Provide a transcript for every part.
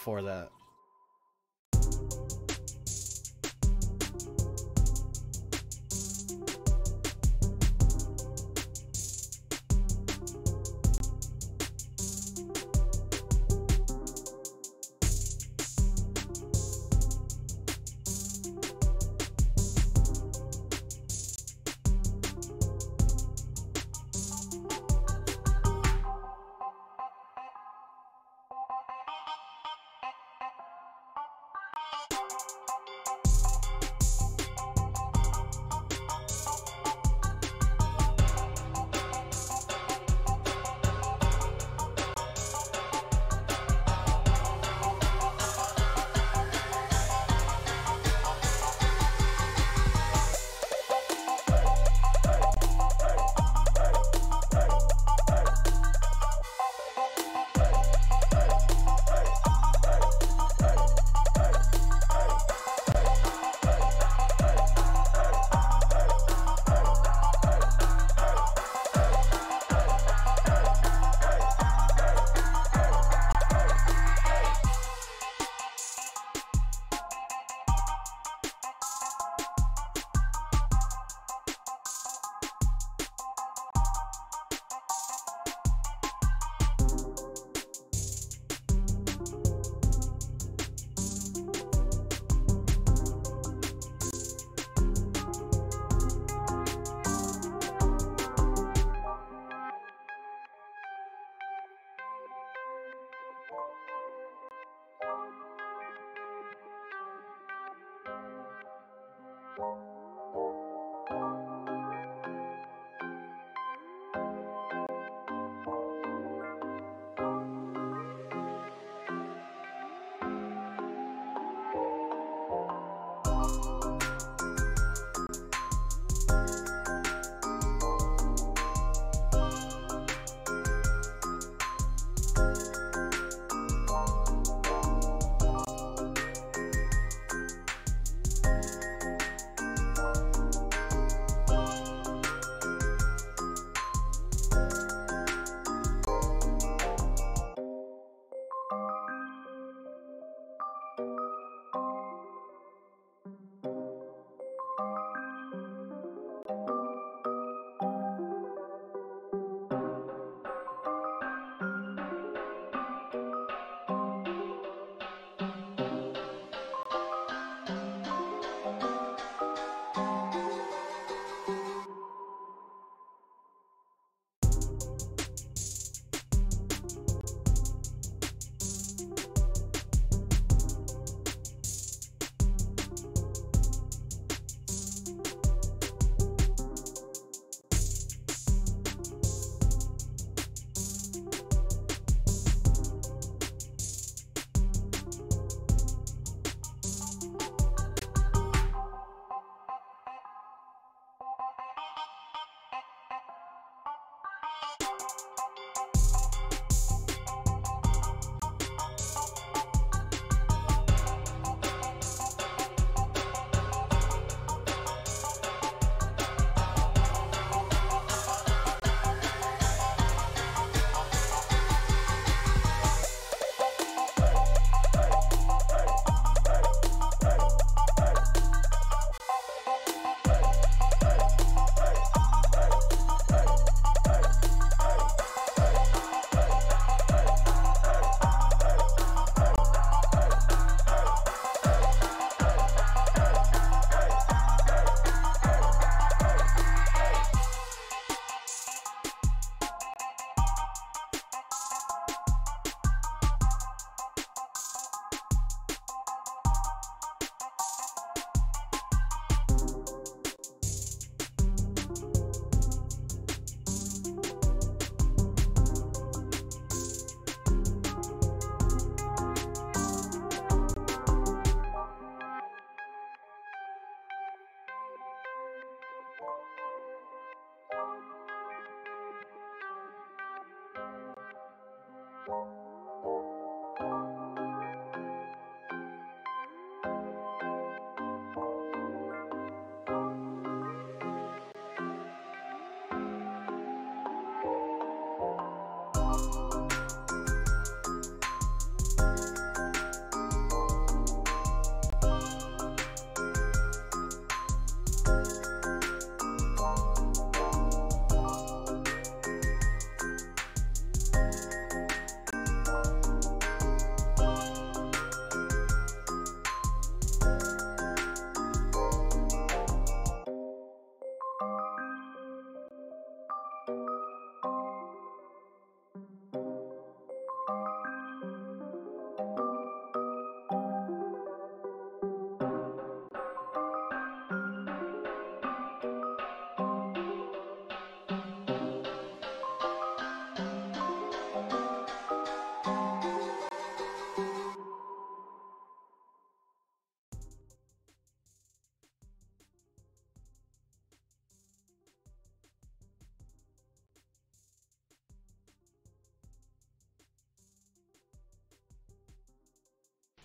For that.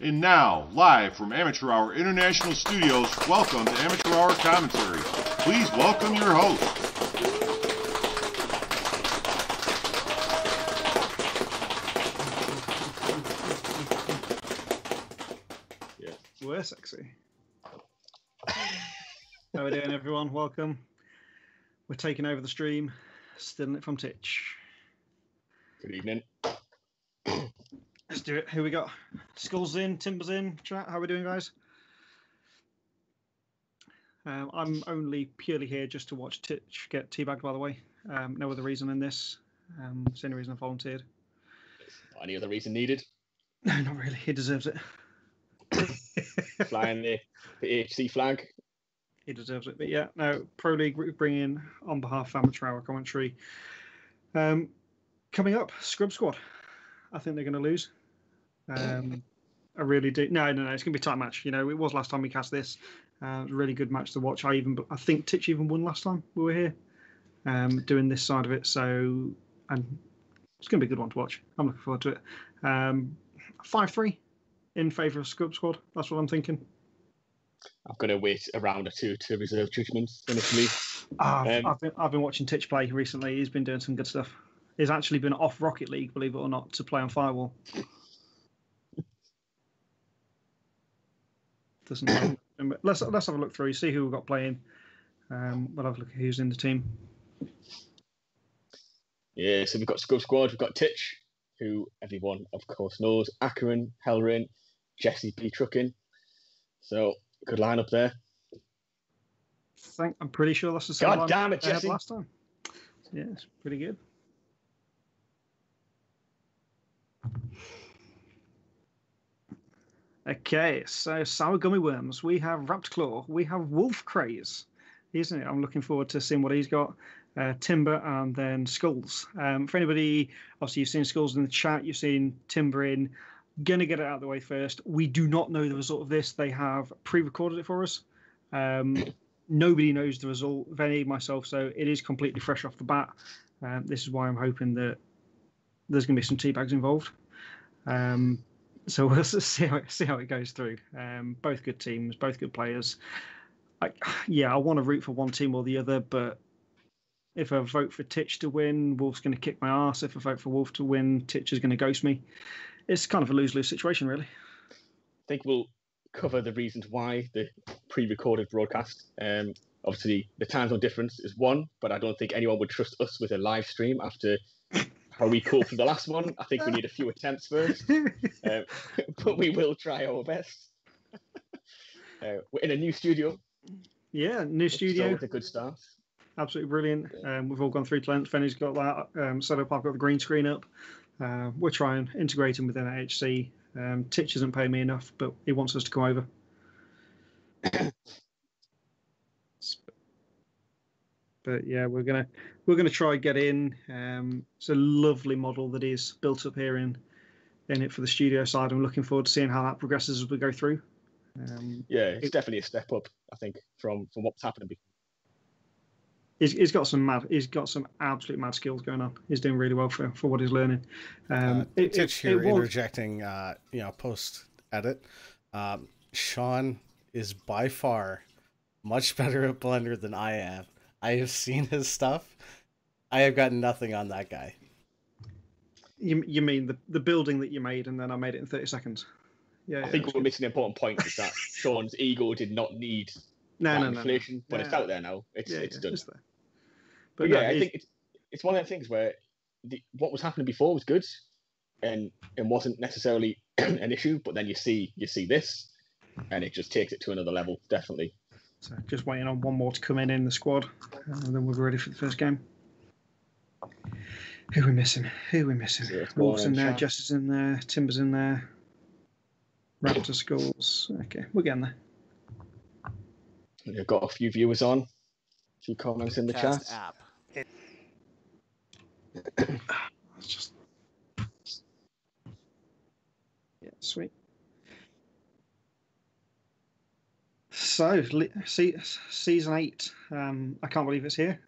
And now, live from Amateur Hour International Studios, welcome to Amateur Hour Commentary. Please welcome your host. Yeah, we're sexy. How are we doing, everyone? Welcome. We're taking over the stream, stealing it from Titch. Good evening. Let's do it. Who we got? Skulls in, Timbers in, chat. How are we doing, guys? I'm only purely here just to watch Titch get teabagged, by the way. No other reason in this. It's the only reason I volunteered. Any other reason needed? No, not really. He deserves it. Flying the HC flag. He deserves it. But yeah, no, Pro League bringing on behalf of Amateur Hour Commentary. Coming up, Scrub Squad. I think they're going to lose. I really do. No, it's going to be a tight match. You know, it was last time we cast this. It was a really good match to watch. I think Titch even won last time we were here, doing this side of it. So, and it's going to be a good one to watch. I'm looking forward to it. 5-3 in favour of Scrub Squad. That's what I'm thinking. I'm going to wait a round or two to reserve judgment initially. I've been watching Titch play recently. He's been doing some good stuff. He's actually been off Rocket League, believe it or not, to play on Firewall. Doesn't matter. Let's have a look through, see who we've got playing. We'll have a look at who's in the team. Yeah, so we've got Scrub Squad, we've got Titch, who everyone, of course, knows. Akron, Hellrain, Jesse B. Trucking. So, good lineup there. I'm pretty sure that's the same God damn it, Jesse. last time. Yeah, it's pretty good. Okay, so Sour Gummy Worms. We have Wrapped Claw. We have Wolf Craze. Isn't it? I'm looking forward to seeing what he's got. Timber and then Skulls. For anybody, obviously you've seen Skulls in the chat. You've seen Timber in. Gonna get it out of the way first. We do not know the result of this. They have pre-recorded it for us. Nobody knows the result, Venny, myself, so it is completely fresh off the bat. This is why I'm hoping that there's going to be some teabags involved. So we'll see how it goes through. Both good teams, both good players. I want to root for one team or the other, but if I vote for Titch to win, Wolf's going to kick my ass. If I vote for Wolf to win, Titch is going to ghost me. It's kind of a lose-lose situation, really. I think we'll cover the reasons why the pre-recorded broadcast. Obviously, the time zone difference is one, but I don't think anyone would trust us with a live stream after how we coped from the last one. I think we need a few attempts first, but we will try our best. We're in a new studio. Yeah, new studio. It's a good start. Absolutely brilliant. We've all gone through to length. Fenny's got that set up. I've got the green screen up. We're trying integrating within HC. Titch isn't paying me enough, but he wants us to come over. But yeah, we're gonna try get in. It's a lovely model that is built up here in it for the studio side. I'm looking forward to seeing how that progresses as we go through. It's definitely a step up, I think, from what's happening before. He's got some absolute mad skills going on. He's doing really well for what he's learning. Titch here interjecting, post edit. Sean is by far much better at Blender than I am. I have seen his stuff. I have got nothing on that guy. You mean the building that you made, and then I made it in 30 seconds? Yeah. I think we're missing an important point is that Sean's ego did not need inflation, but it's out there now. It's done. It's there. But yeah, I think it's one of the things where what was happening before was good, and wasn't necessarily an issue. But then you see this, and it just takes it to another level, definitely. So just waiting on one more to come in the squad, and then we'll be ready for the first game. Who are we missing? Yeah, Wolf's in there, Jess is in there, Timber's in there, Raptor Skulls. Okay, we're getting there. We've got a few viewers on, a few comments in the chat. App. It's just... Yeah, sweet. So, season 8. I can't believe it's here.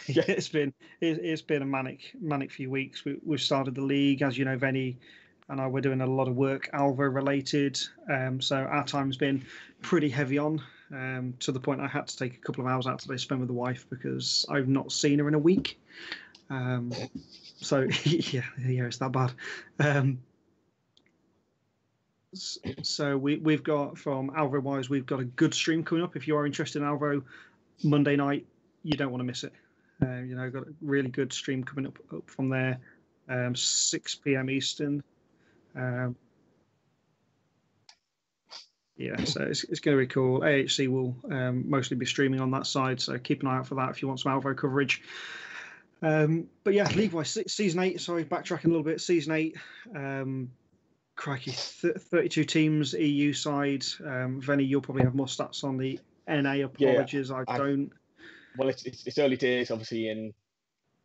It's been a manic few weeks. We've started the league, as you know. Venny and I were doing a lot of work Alvo related, so our time's been pretty heavy on, to the point I had to take a couple of hours out today to spend with the wife because I've not seen her in a week. So yeah, it's that bad. So we've got, from Alvo wise, we've got a good stream coming up. If you are interested in Alvo, Monday night, you don't want to miss it. Got a really good stream coming up from there, 6 p.m. Eastern. So it's going to be cool. AHC will mostly be streaming on that side, so keep an eye out for that if you want some Alvo coverage. But yeah, league-wise, season 8. Sorry, backtracking a little bit. Season 8. Crikey, 32 teams EU side. Venny, you'll probably have more stats on the NA. Apologies, I don't. Well, it's early days, obviously, in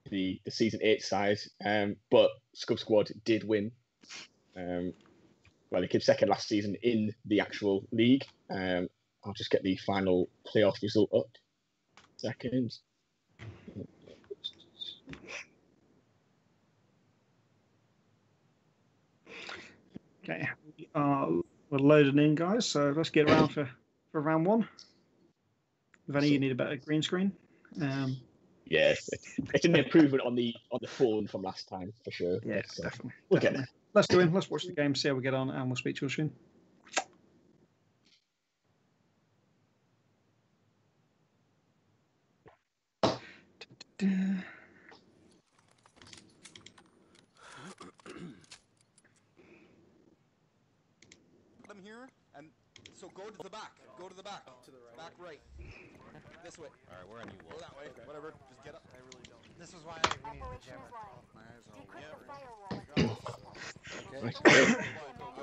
the season 8 side, but Scub Squad did win. They came second last season in the actual league. I'll just get the final playoff result up. Seconds. Okay, we're loading in, guys. So let's get around for round 1. Venny, you need a better green screen. Yes, it's an improvement on the phone from last time for sure. Yeah, definitely. We'll get there. Let's do it. Let's watch the game, see how we get on, and we'll speak to you soon. Them here, and so go to the back. Go to the back. To the right. Back right. This way. All right, we're on you, Wolf. Go that way. Okay. Whatever. Just get up. I really don't. This is why we need the jammer. Okay.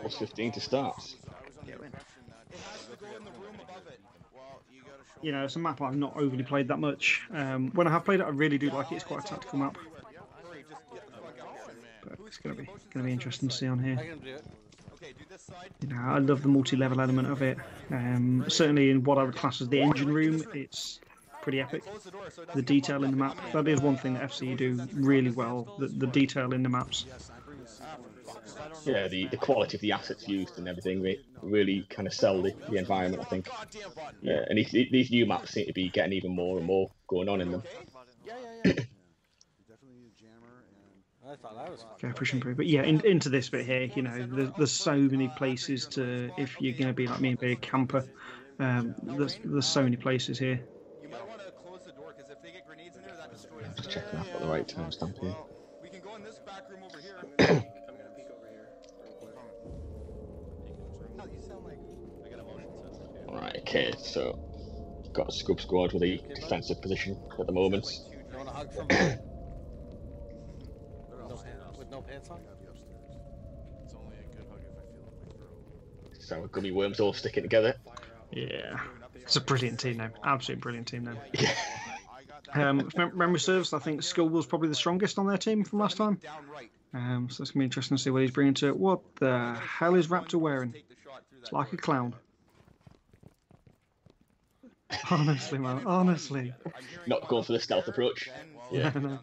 Plus 15 to start. It's a map I've not overly played that much. When I have played it, I really do like it. It's quite a tactical map. But it's gonna be interesting to see on here. I love the multi-level element of it. Certainly in what I would class as the engine room, it's pretty epic. The detail in the map, that is one thing that FCE do really well, the detail in the maps. Yeah, the quality of the assets used and everything, they really kind of sell the environment, I think. And these new maps seem to be getting even more and more going on in them. Okay, push and prove. But yeah, into this bit here, there's so many places to, if you're going to be like me and be a camper, there's so many places here. You might want to close the door, because if they get grenades in there, that destroys. Just checking I've got the right timestamp here. We can go in this back room over here. I'm gonna peek over here real quick. No, you sound like I got a motion sensor. Right, okay, so got a Scub Squad with a defensive position at the moment. You want a hug from with no pants on? It's only a good hug if I feel it in my throat. So Gummy Worms all sticking together. Yeah, it's a brilliant team name. Absolutely brilliant team name. Yeah. If memory serves, I think Skull was probably the strongest on their team from last time. So it's going to be interesting to see what he's bringing to it. What the hell is Raptor wearing? It's like a clown. Honestly, man. Honestly. Not going for the stealth approach. Yeah. No.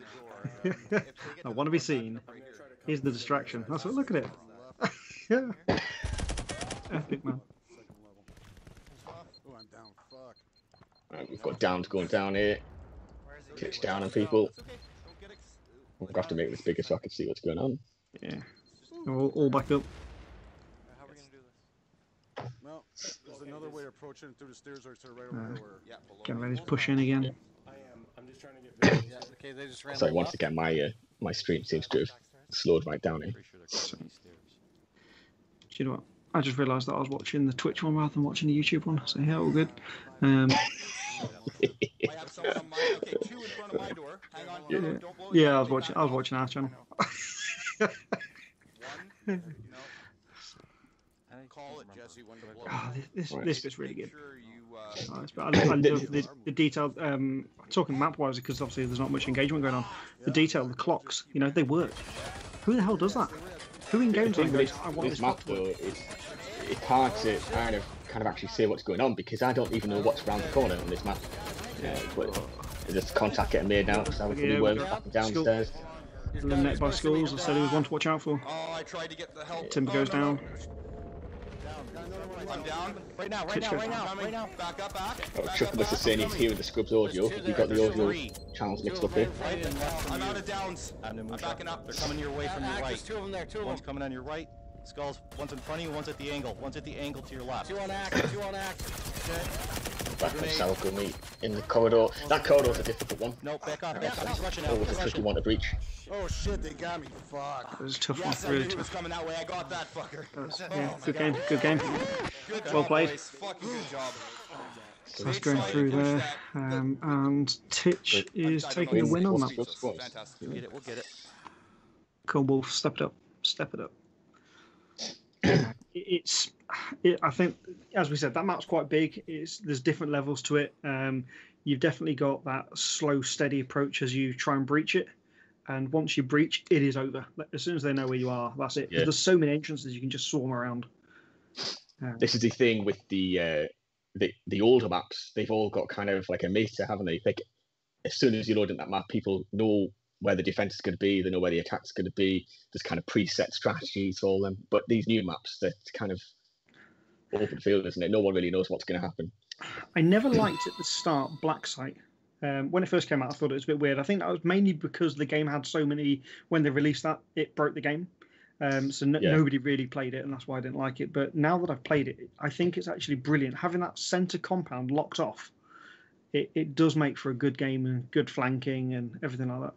I want to be seen. Here's the distraction. That's what. Look at it. Yeah. Epic, man. Oh, I'm down. Fuck. Right, we've got downs going down here. Pitch down on people. I'm gonna have to make this bigger so I can see what's going on. Yeah. All back up. How are we gonna do this? Well, there's another way of approaching it through the stairs or right over here. Where... Getting ready to push in again. I am. I'm just trying to get video. Yeah, okay, they just ran. Sorry, once again, my stream seems to have slowed right down here. Pretty sure they're going these stairs. Do you know what? I just realised that I was watching the Twitch one rather than watching the YouTube one. So yeah, all good. I have someone on my. Okay, 2 in front of my door. Hang on. Yeah, Don't blow it. yeah, I was watching our channel. 1. No. Call it, Jesse. When to blow it. This bit's really Make good. sure you, Nice, but I love the detailed. Talking map wise, because obviously there's not much engagement going on. The detail, the clocks, you know, they work. Who the hell does that? Who in games like goes, I want This this map clock to work? though, it's hard to kind of actually say what's going on because I don't even know what's around the corner on this map. But there's contact getting made now. So Yeah, worms we've up and downstairs. Eliminated by schools. I said he was one to watch out for. Oh, I tried to get the help. Timber goes down. I'm down. Right now, Twitch goes down. Coming. Back up, back. Oh, Chuck was just saying he's hearing the Scrubs audio. You've got the audio channels mixed up here. I'm out of downs. I'm backing up. They're coming your way from your right. There's 2 of them there. 2 of them. One's coming on your right. Skulls. One's in front of you. One's at the angle. One's at the angle to your left. 2 on axe. 2 on axe. Back from South Gummy in the corridor. That corridor's a difficult one. No, back off. He's rushing out. Always a tricky one to breach. Oh shit, they got me. Fuck. It was a tough Yes, I one, knew really he was tough. coming that way. I got that fucker. Yeah, good game, good game. Good job, Well played. boys. Fucking good job. So that's going through there, and Titch is taking the win on that. Fantastic. We'll get it. We'll get it. Cool, Wolf, step it up. Step it up. I think, as we said, that map's quite big. There's different levels to it. You've definitely got that slow, steady approach as you try and breach it. And once you breach, it is over. As soon as they know where you are, that's it. Yeah. There's so many entrances you can just swarm around. This is the thing with the older maps. They've all got kind of like a meter, haven't they? Like as soon as you load in that map, people know where the defense is going to be. They know where the attack's going to be. There's kind of preset strategies for all them. But these new maps, they're kind of open field, isn't it? No one really knows what's going to happen. I never liked at the start Black Site. When it first came out, I thought it was a bit weird. I think that was mainly because the game had so many. When they released that, it broke the game. Nobody really played it, and that's why I didn't like it. But now that I've played it, I think it's actually brilliant. Having that centre compound locked off, it does make for a good game and good flanking and everything like that.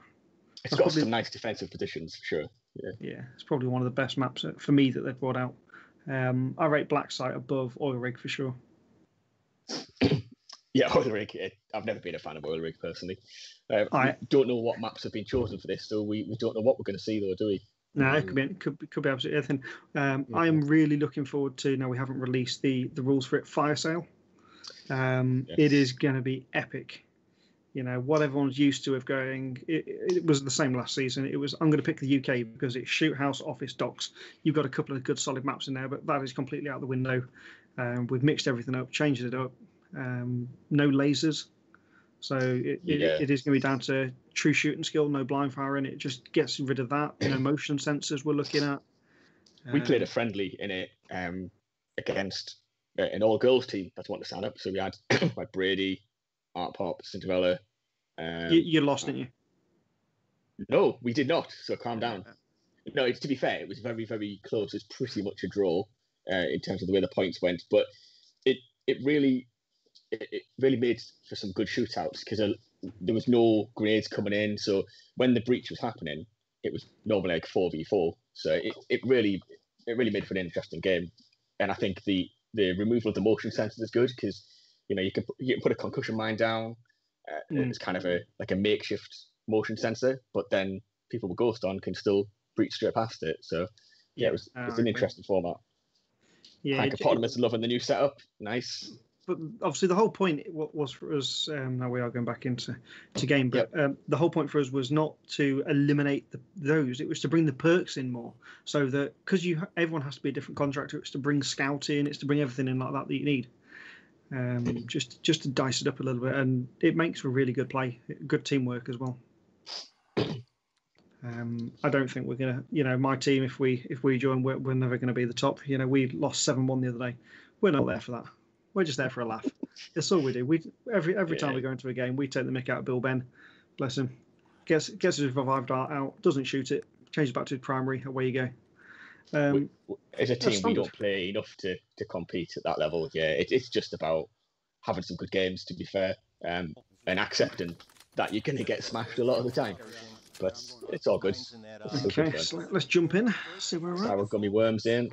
It's got some nice defensive positions, for sure. Yeah, it's probably one of the best maps for me that they've brought out. I rate Black Site above Oil Rig for sure. Yeah, Oil Rig. I've never been a fan of Oil Rig personally. We don't know what maps have been chosen for this, so we don't know what we're going to see, though, do we? No, it could be absolutely anything. I am really looking forward to. Now we haven't released the rules for it. Fire Sale. Yes. It is going to be epic. You know what everyone's used to of going. It was the same last season. It was I'm going to pick the UK because it's shoot house, office, docks. You've got a couple of good solid maps in there, but that is completely out the window. We've mixed everything up, changed it up. No lasers, so it is going to be down to true shooting skill. No blind firing. It just gets rid of that. Motion sensors we're looking at. We played a friendly in it against an all-girls team that wanted to sign up. So we had like Brady, Art Pop, Cinderella. You lost, didn't you? No, we did not. So calm down. No, to be fair, it was very, very close. It's pretty much a draw in terms of the way the points went. But it really made for some good shootouts because there was no grenades coming in. So when the breach was happening, it was normally like 4v4. So it really made for an interesting game. And I think the removal of the motion sensors is good because you can put a concussion mine down. It's kind of a makeshift motion sensor, but then people with Ghost on can still breach straight past it. So it's an interesting format. Yeah, Hippopotamus loving the new setup. Nice. But obviously the whole point was for us, now we are going back into game, but the whole point for us was not to eliminate those, it was to bring the perks in more. So that, because everyone has to be a different contractor, it's to bring Scout in, it's to bring everything in like that you need. just to dice it up a little bit, and it makes for really good play, good teamwork as well. I don't think we're gonna, my team, if we join, we're never gonna be the top. We lost 7-1 the other day. We're not there for that. We're just there for a laugh. That's all we do. Every time we go into a game, we take the mick out of Bill Ben, bless him. Gets his revive dart out, doesn't shoot it, changes back to his primary, away you go. As a team, we don't play enough to compete at that level. Yeah, it's just about having some good games, to be fair, and accepting that you're going to get smashed a lot of the time. But it's all good. Okay, so let's jump in, see where we're at. Our Gummy Worms in.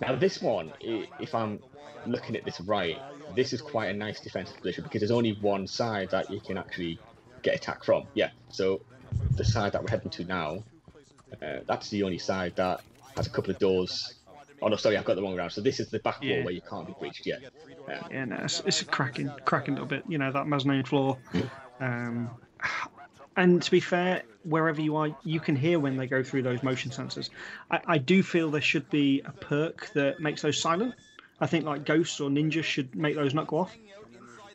Now this one, if I'm looking at this right, this is quite a nice defensive position because there's only one side that you can actually get attack from. Yeah, so the side that we're heading to now, that's the only side that has a couple of doors. Oh no, sorry, I've got the wrong round. So this is the back wall where you can't be breached yet. Yeah, no, it's a cracking little bit. That mezzanine floor. And to be fair, wherever you are, you can hear when they go through those motion sensors. I do feel there should be a perk that makes those silent. I think like Ghosts or Ninja should make those not go off.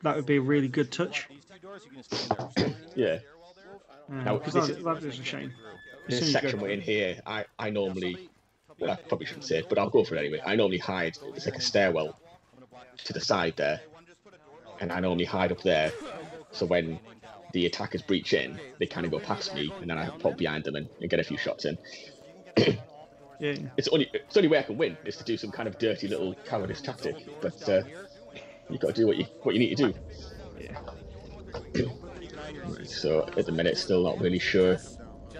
That would be a really good touch. Yeah. Because that is a shame. This section we're in here, I normally, well, I probably shouldn't say it, but I'll go for it anyway. I normally hide, it's like a stairwell to the side there, and I normally hide up there, so when the attackers breach in, they kind of go past me, and then I pop behind them and get a few shots in. Yeah. It's the only way I can win, is to do some kind of dirty little cowardice tactic, but you've got to do what you need to do. Yeah. Right, so at the minute, still not really sure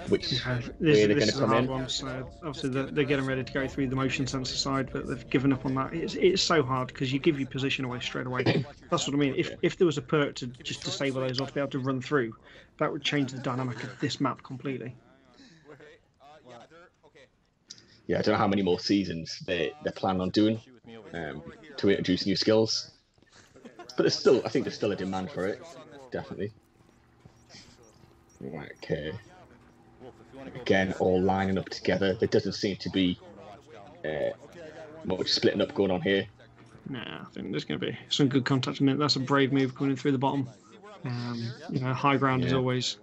which way they're going to come in. One, so obviously they're getting ready to go through the motion sensor side, but they've given up on that. It's so hard because you give your position away straight away. That's what I mean. If there was a perk to just disable those or to be able to run through, that would change the dynamic of this map completely. Yeah, I don't know how many more seasons they're planning on doing to introduce new skills, but I think there's still a demand for it, definitely. Right, okay. Again, all lining up together. There doesn't seem to be much splitting up going on here. Nah, I think there's going to be some good contact in it. That's a brave move coming in through the bottom. High ground is always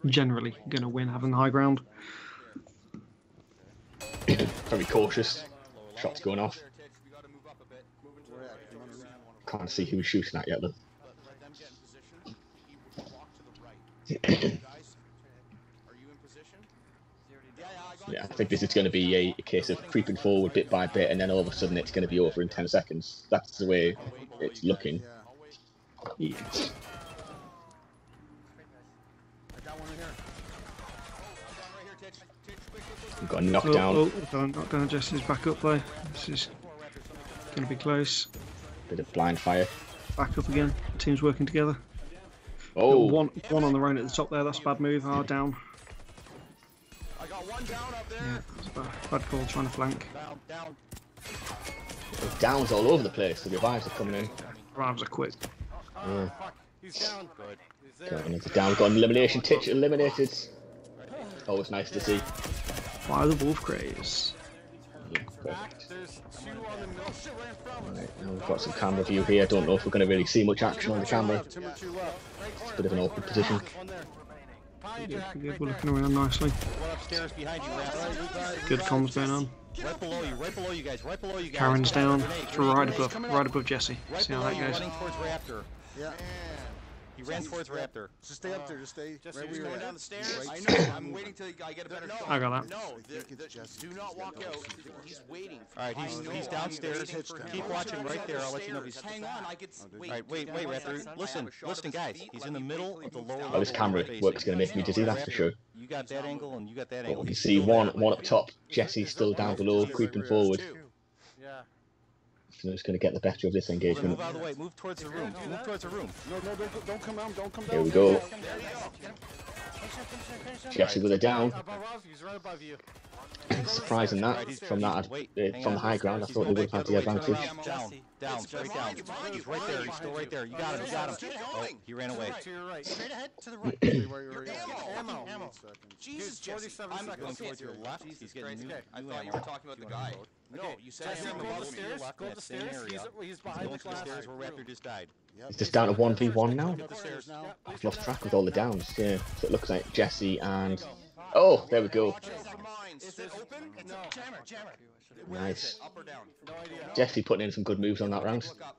generally going to win having the high ground. Very cautious. Shots going off. Can't see who he's shooting at yet though. Yeah, I think this is going to be a case of creeping forward bit by bit, and then all of a sudden it's going to be over in 10 seconds. That's the way it's looking. Yeah. We've got a knockdown. Knockdown. Jesse's back up though. This is going to be close. Bit of blind fire. Back up again. The team's working together. Oh, one on the own at the top there. That's a bad move. Down. I got one down up there. Yeah, that's a bad call trying to flank. Down. Downs all over the place. The revives are coming in. Revives are quick. Yeah. He's down. Good. He's Going into down. Got an elimination. Titch eliminated. Always nice to see. By the Wolf Craze. Yeah, perfect. There's two on the middle. Shit, right in front of us. Right, now we've got some camera view here. Don't know if we're going to really see much action on the camera. Timber 2 left. It's a bit of an awkward position. One there. We're looking around nicely. One upstairs behind you, Raptor. Good comms going on. Right below you guys. Karen's down. Right above Jesse. See how that goes. Running towards Raptor. Yeah. He ran towards Raptor. Just stay up there. Just stay right where you're going at. down the stairs. Right. I know. I'm waiting till I get a better shot. I got that. No, do not walk out. He's waiting. All right, he's downstairs. Keep watching right there. I'll let you know if he's. Hang on, I could. All right, wait, Raptor. Listen, guys. He's in the middle of the lower. Oh, this camera work's going to make me dizzy, that's for sure. You got that angle, and you got that But angle. we can see one up top. Jesse's still down below, creeping forward. Yeah. So it's going to get the better of this engagement. Move out of the way. Move towards the room. Move towards the room. No, don't come out. Don't come down. Here we go. Finish him. Jesse with a down. Above you. He's right above you. Surprising that from the high ground. I thought they would have had the advantage. Down, straight down. He's right there. He's still right there. You got him. Oh, he ran away. To your right. Straight ahead to the right. Where you're at. Ammo. Jesus, Jesse. 27 I'm seconds. going towards your left. He's getting new. I thought you were talking about the guy. No, you said Jesse, him go about up the stairs. Go up the stairs. He's behind the glass. stairs where Raptor just died. It's just down to 1v1 now. Go up the stairs now. I've lost track with all the downs. Yeah, so it looks like Jesse and oh, there we go. Is it open? No. Jammer. Nice. Up or down? No idea. Jesse putting in some good moves on that round. Look up.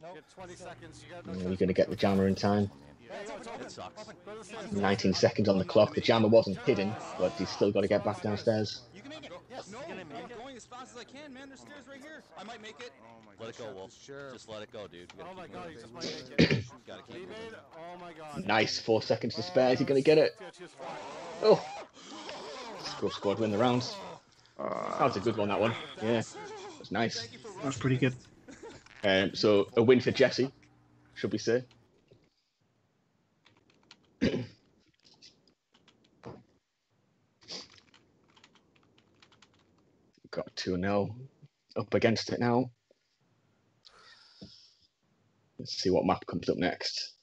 You got 20 seconds. You got And you're going to get the jammer in time. It sucks. Go to the stairs. 19 seconds on the clock. The jammer wasn't hidden, but he's still got to get back downstairs. You can make it. Yes. No, I'm going as fast as I can, man. There's stairs right here. I might make it. Let it go, Wolf. Just let it go, dude. Oh my god, he just might make it. Gotta keep He moving. made it. Oh my god. Nice, 4 seconds to spare. Is he going to get it? Oh! Scrub squad win the round. That was a good one, that one. Yeah, that was nice. That's pretty good. So a win for Jesse, should we say? Got 2-0 up against it now. Let's see what map comes up next.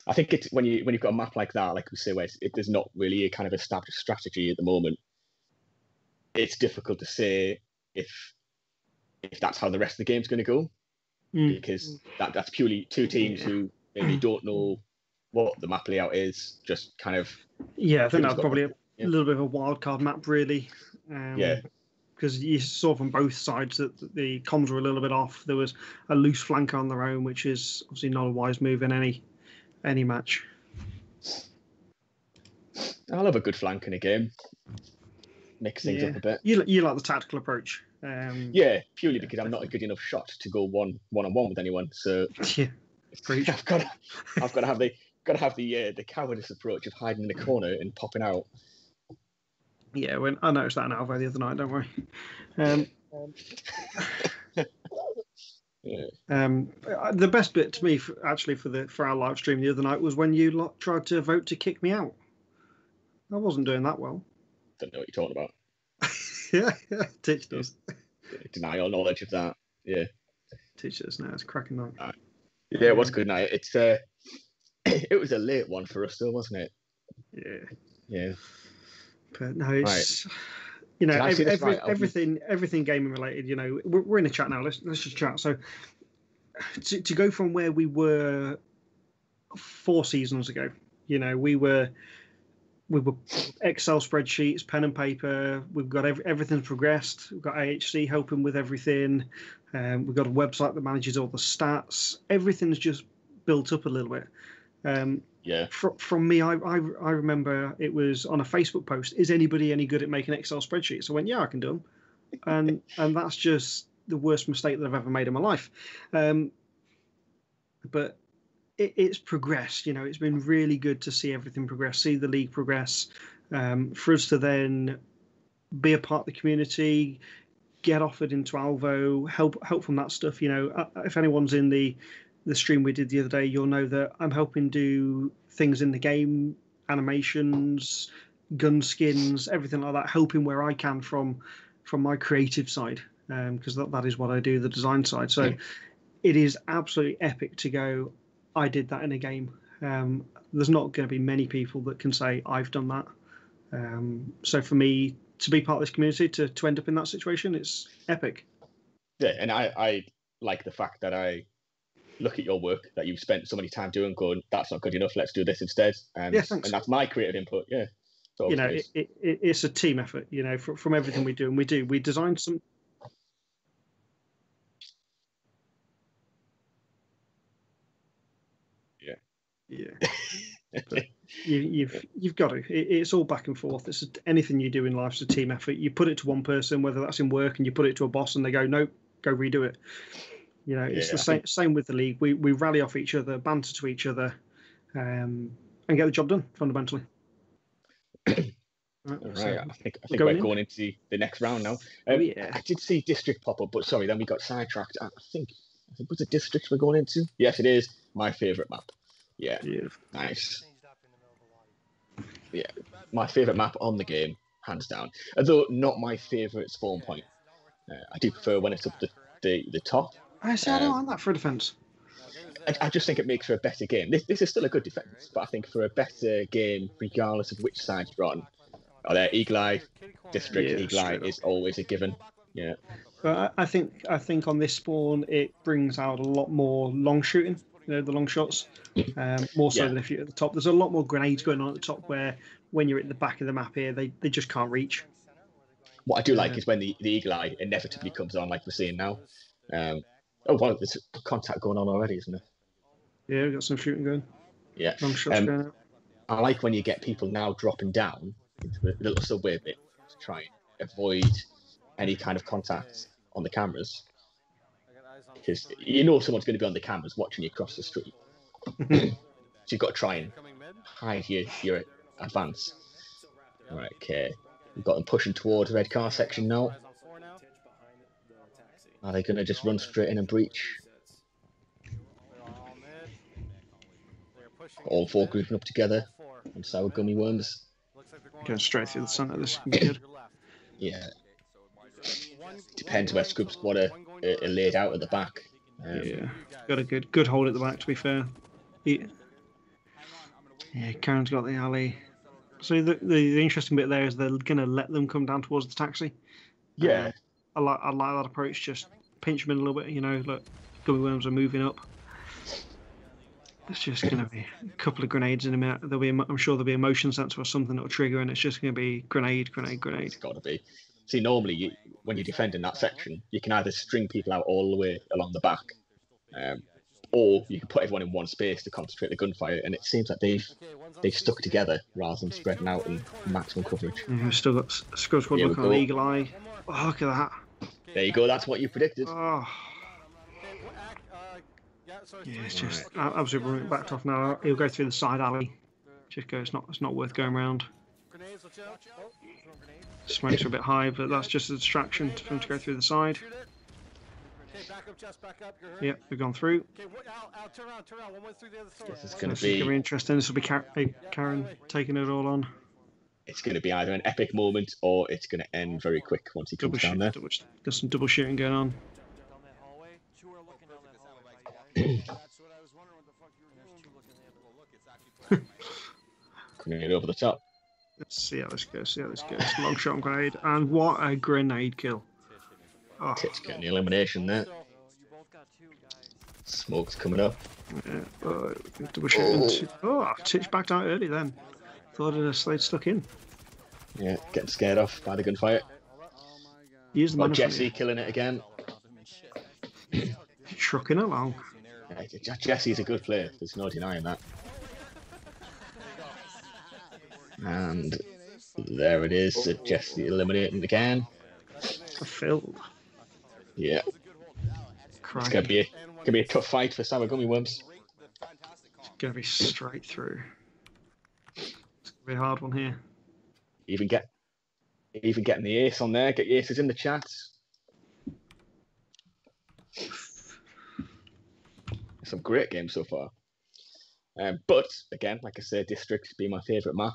I think it's when you've got a map like that, like we say, where there's not really a kind of established strategy at the moment. It's difficult to say if that's how the rest of the game's going to go, because that's purely two teams who maybe don't know what the map layout is. Just kind of I think that's probably a little bit of a wild card map, really. Because you saw from both sides that the comms were a little bit off. There was a loose flanker on their own, which is obviously not a wise move in any match. I love a good flank in a game. Mix things up a bit. You like the tactical approach. Purely because I'm not a good enough shot to go one-on-one with anyone. So I've got to have the cowardice approach of hiding in the corner and popping out. Yeah, I noticed that in Alvo the other night. Don't worry. The best bit to me, for our live stream the other night, was when you lot tried to vote to kick me out. I wasn't doing that well. Don't know what you're talking about. yeah, teach us. Deny all knowledge of that. Yeah. Teach us now. It's a cracking night. Yeah, it was a good night. It's it was a late one for us, though, wasn't it? Yeah. But no, it's everything gaming related. You know, we're in a chat now. Let's just chat. So to go from where we were 4 seasons ago, you know, we were Excel spreadsheets, pen and paper. We've got everything's progressed. We've got AHC helping with everything. We've got a website that manages all the stats. Everything's just built up a little bit. From me, I remember it was on a Facebook post. Is anybody any good at making Excel spreadsheets? I went, yeah, I can do them, and that's just the worst mistake that I've ever made in my life. But it's progressed. You know, it's been really good to see everything progress, see the league progress, for us to then be a part of the community, get offered into Alvo, help from that stuff. You know, if anyone's in the stream we did the other day, you'll know that I'm helping do things in the game, animations, gun skins, everything like that, helping where I can from my creative side, because that is what I do, the design side. So it is absolutely epic to go, I did that in a game. There's not going to be many people that can say I've done that. So for me to be part of this community, to end up in that situation, it's epic. Yeah, and I like the fact that I look at your work that you've spent so many time doing, going, that's not good enough, let's do this instead. And that's my creative input. Yeah. So you know, it's a team effort, you know, from everything we do. And we design some. But you've got to. It's all back and forth. It's anything you do in life is a team effort. You put it to one person, whether that's in work, and you put it to a boss, and they go, "Nope, go redo it." You know, it's the same with the league. We rally off each other, banter to each other, and get the job done. Fundamentally. Right. I think we're going into the next round now. I did see district pop up, but sorry, then we got sidetracked. I think it was a district we're going into. Yes, it is. My favourite map. Yeah. Nice. Yeah. My favourite map on the game, hands down. Although not my favourite spawn point. I do prefer when it's up the top. I say I don't like that for a defence. I just think it makes for a better game. This is still a good defense, but I think for a better game, regardless of which side you're on, there Eagle Eye, District Eagle Eye is always a given. Yeah. But I think on this spawn it brings out a lot more long shooting. The long shots, more so than if you're at the top. There's a lot more grenades going on at the top where when you're at the back of the map here, they just can't reach. What I do like is when the Eagle Eye inevitably comes on, like we're seeing now. There's contact going on already, isn't it? Yeah, we've got some shooting going. Yeah. Long shots going out. I like when you get people now dropping down into the little subway bit to try and avoid any kind of contact on the cameras. Because someone's going to be on the cameras watching you cross the street. So you've got to try and hide your advance. Right, okay. We've got them pushing towards the red car section now. Are they going to just run straight in and breach? All four grouping up together on sour gummy worms. Going straight through the centre. This can be good. Yeah. Depends where Scrub Squad are laid out at the back. Got a good hold at the back, to be fair. Yeah, Karen's got the alley. So the interesting bit there is they're going to let them come down towards the taxi. Yeah. I like that approach. Just pinch them in a little bit. Look, gummy worms are moving up. It's just going to be a couple of grenades in a minute. I'm sure there'll be a motion sensor or something that'll trigger, and it's just going to be grenade. It's got to be. See, normally when you're defending that section, you can either string people out all the way along the back, or you can put everyone in one space to concentrate the gunfire. And it seems like they've stuck together rather than spreading out in maximum coverage. We've still got Scrub Squad looking on Eagle Eye. Oh, look at that. There you go. That's what you predicted. Oh. Yeah, it's just absolutely backed off now. He'll go through the side alley. Just go. It's not worth going around. Smokes are a bit high, but that's just a distraction for him to go through the side. Yep, we've gone through. This is going to be interesting. This will be Karen taking it all on. It's going to be either an epic moment or it's going to end very quick once he comes down there. Got some double shooting going on. Grenade over the top. Let's see how this goes. Long shot and grenade. And what a grenade kill. Oh. Titch getting the elimination there. Smoke's coming up. Yeah, double shooting. Oh, Titch backed out early then. Thought they'd stuck in. Yeah, getting scared off by the gunfire. Jesse killing it again. Trucking along. Yeah, Jesse's a good player. There's no denying that. And there it is. Jesse eliminating again. Filled. Yeah. It's gonna be a tough fight for Sour Gummy Worms. It's gonna be straight through. It's gonna be a hard one here. Even getting the ace on there. Get your aces in the chat. Some great games so far. But again, like I said, District being my favourite map.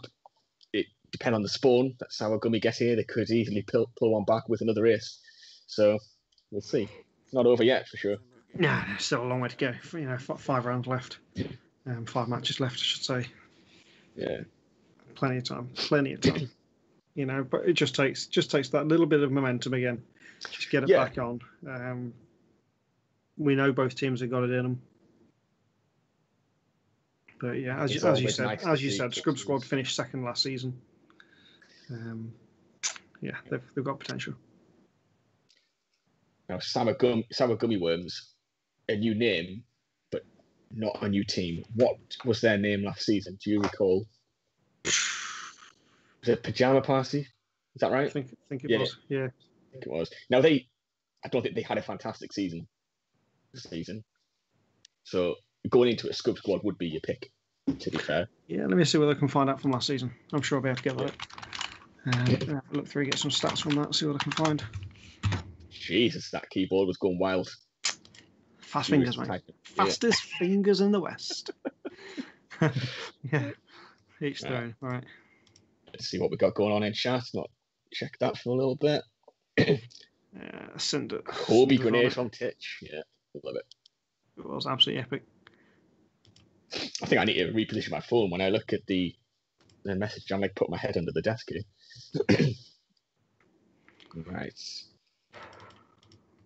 It depends on the spawn that Sour Gummy get here. They could easily pull one back with another ace. So we'll see. It's not over yet for sure. Nah, there's still a long way to go. 5 rounds left. 5 matches left, I should say. Yeah. Plenty of time. But it just takes that little bit of momentum again. Just get it back on. We know both teams have got it in them. But yeah, as you said, Scrub Squad finished second last season. They've got potential. Now, Sour Gummy Worms, a new name, but not a new team. What was their name last season? Do you recall? Was it Pajama Party? Is that right? I think it was. Yeah. I think it was. Now I don't think they had a fantastic season this season. So going into a Scrub Squad would be your pick, to be fair. Yeah, let me see what I can find out from last season. I'm sure I'll be able to get that. Look through, get some stats from that, see what I can find. Jesus, that keyboard was going wild. Fast fingers, mate. Fastest fingers in the West. Yeah. Each stone, right. Let's see what we got going on in chat. Not check that for a little bit. Cinder. Kobe grenade from Titch. Yeah, love it. It was absolutely epic. I think I need to reposition my phone when I look at the message. I'm like putting my head under the desk here. Right.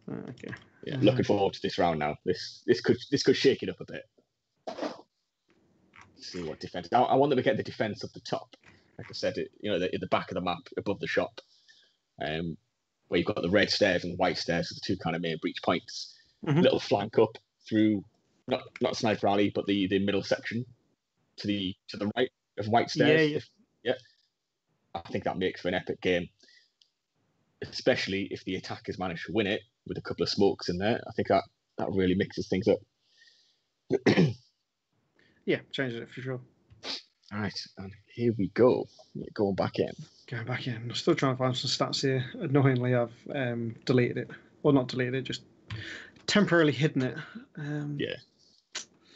Okay. Yeah, looking forward to this round now. This could shake it up a bit. See what defense. I want them to get the defense up the top. Like I said, at the back of the map above the shop, where you've got the red stairs and the white stairs, the two kind of main breach points. Little flank up through not Sniper Alley, but the middle section to the right of white stairs. Yeah. I think that makes for an epic game, especially if the attackers manage to win it with a couple of smokes in there. I think that really mixes things up. Yeah, changes it for sure. All right, and here we go. Going back in. Going back in. I'm still trying to find some stats here. Annoyingly, I've deleted it. Well, not deleted it, just temporarily hidden it. Yeah.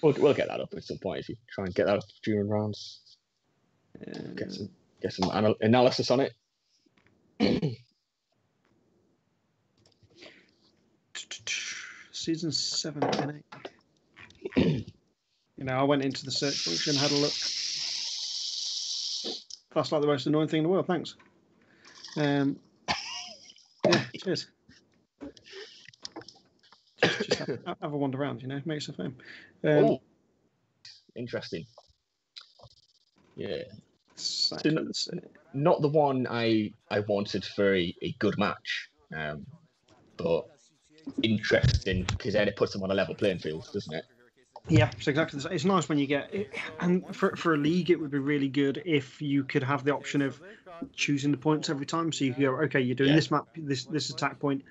We'll get that up at some point if you try and get that up during rounds. Get some analysis on it. Season 7 and 8. I went into the search function, had a look. That's like the most annoying thing in the world. Thanks. Yeah, cheers. Just have a wander around, makes a film. Interesting. Yeah. Exactly. Not the one I wanted for a good match, but interesting because then it puts them on a level playing field, doesn't it? Yeah, it's exactly the same. It's nice when you get it, and for a league, it would be really good if you could have the option of choosing the points every time. So you could go, okay, you're doing this map, this attack point,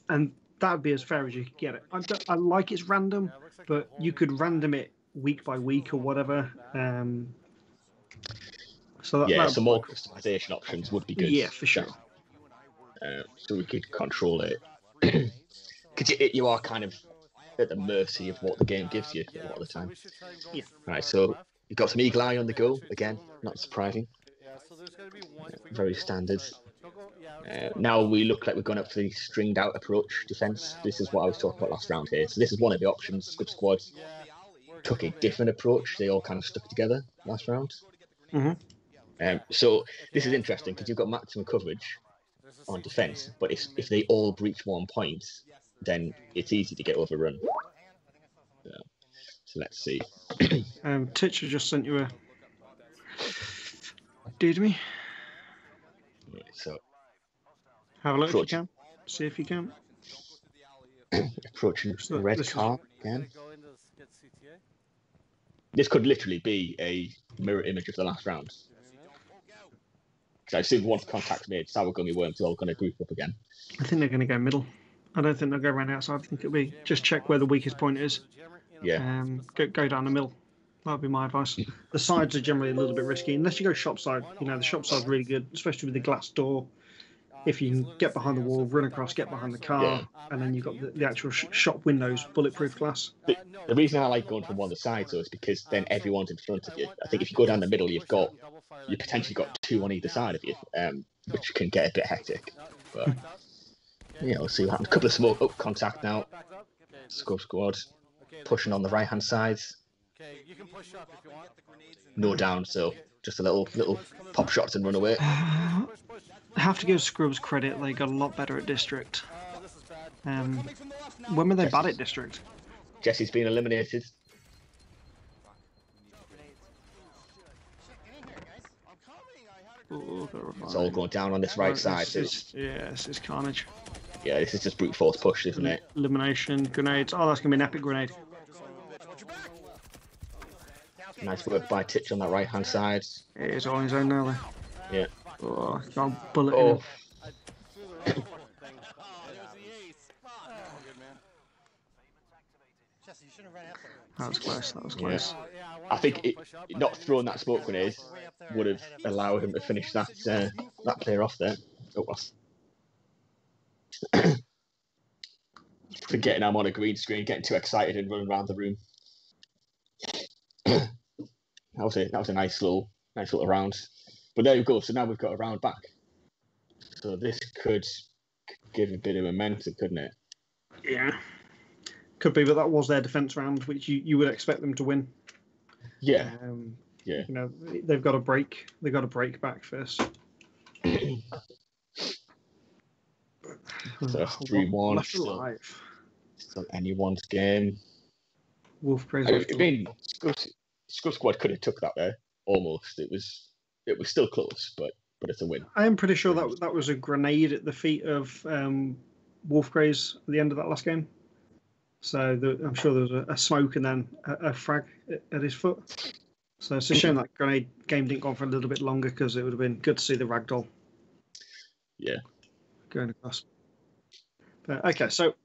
and that would be as fair as you could get it. I like it's random, but you could random it week by week or whatever. So some more customization options would be good. Yeah, for sure. So we could control it. Because you are kind of at the mercy of what the game gives you a lot of the time. Yeah. Right, so you've got some Eagle Eye on the go, again, not surprising. Very standard. Now we look like we're going up for the stringed out approach defense. This is what I was talking about last round here. So this is one of the options. Squib Squad took a different approach. They all kind of stuck together last round. So this is interesting because you've got maximum coverage on defense, but if they all breach 1 point, then it's easy to get overrun. So let's see. Titcher just sent you a Did me? Right, so have a look if you can. See if you can. Approaching the red car again. This could literally be a mirror image of the last round. Because I assume once contact's made, Sour Gummy Worms are all going to group up again. I think they're going to go middle. I don't think they'll go around outside. I think it'll be just check where the weakest point is. Yeah. Go down the middle. That would be my advice. The sides are generally a little bit risky, unless you go shop side. The shop side's really good, especially with the glass door. If you can get behind the wall, run across, get behind the car, and then you've got the actual shop windows, bulletproof glass. The reason I like going from one of the sides, though, is because then everyone's in front of you. I think if you go down the middle, you potentially got two on either side of you, which can get a bit hectic. But we'll see what happens. A couple of smoke contact now. Squib Squad pushing on the right hand side. No down, so just a little pop shots and run away. I have to give Scrubs credit, they got a lot better at District. When were they bad at District? Jesse's been eliminated. It's all going down on this right side. This is carnage. Yeah, this is just brute force push, isn't it? Elimination, grenades. Oh, that's going to be an epic grenade. Nice work by Titch on that right hand side. It is all on his own now, though. Yeah. Oh, got a bullet in him. That was close. That was close. Yeah. I think not throwing that smoke grenade would have allowed him to finish that player off there. Oh, well. Forgetting I'm on a green screen, getting too excited and running around the room. That was a nice little round. But there you go. So now we've got a round back. So this could give a bit of momentum, couldn't it? Yeah. Could be, but that was their defence round, which you would expect them to win. Yeah. You know, they've got to break. They've got to break back first. So 3-1. Left alive. Still anyone's game. Wolf Crazy. I mean, Scrub Squad could have took that there almost. It was still close, but it's a win. I am pretty sure that was a grenade at the feet of Wolf Craze at the end of that last game. So I'm sure there was a smoke and then a frag at his foot. So it's a shame that grenade game didn't go on for a little bit longer, because it would have been good to see the ragdoll. Yeah. Going across. But, okay, so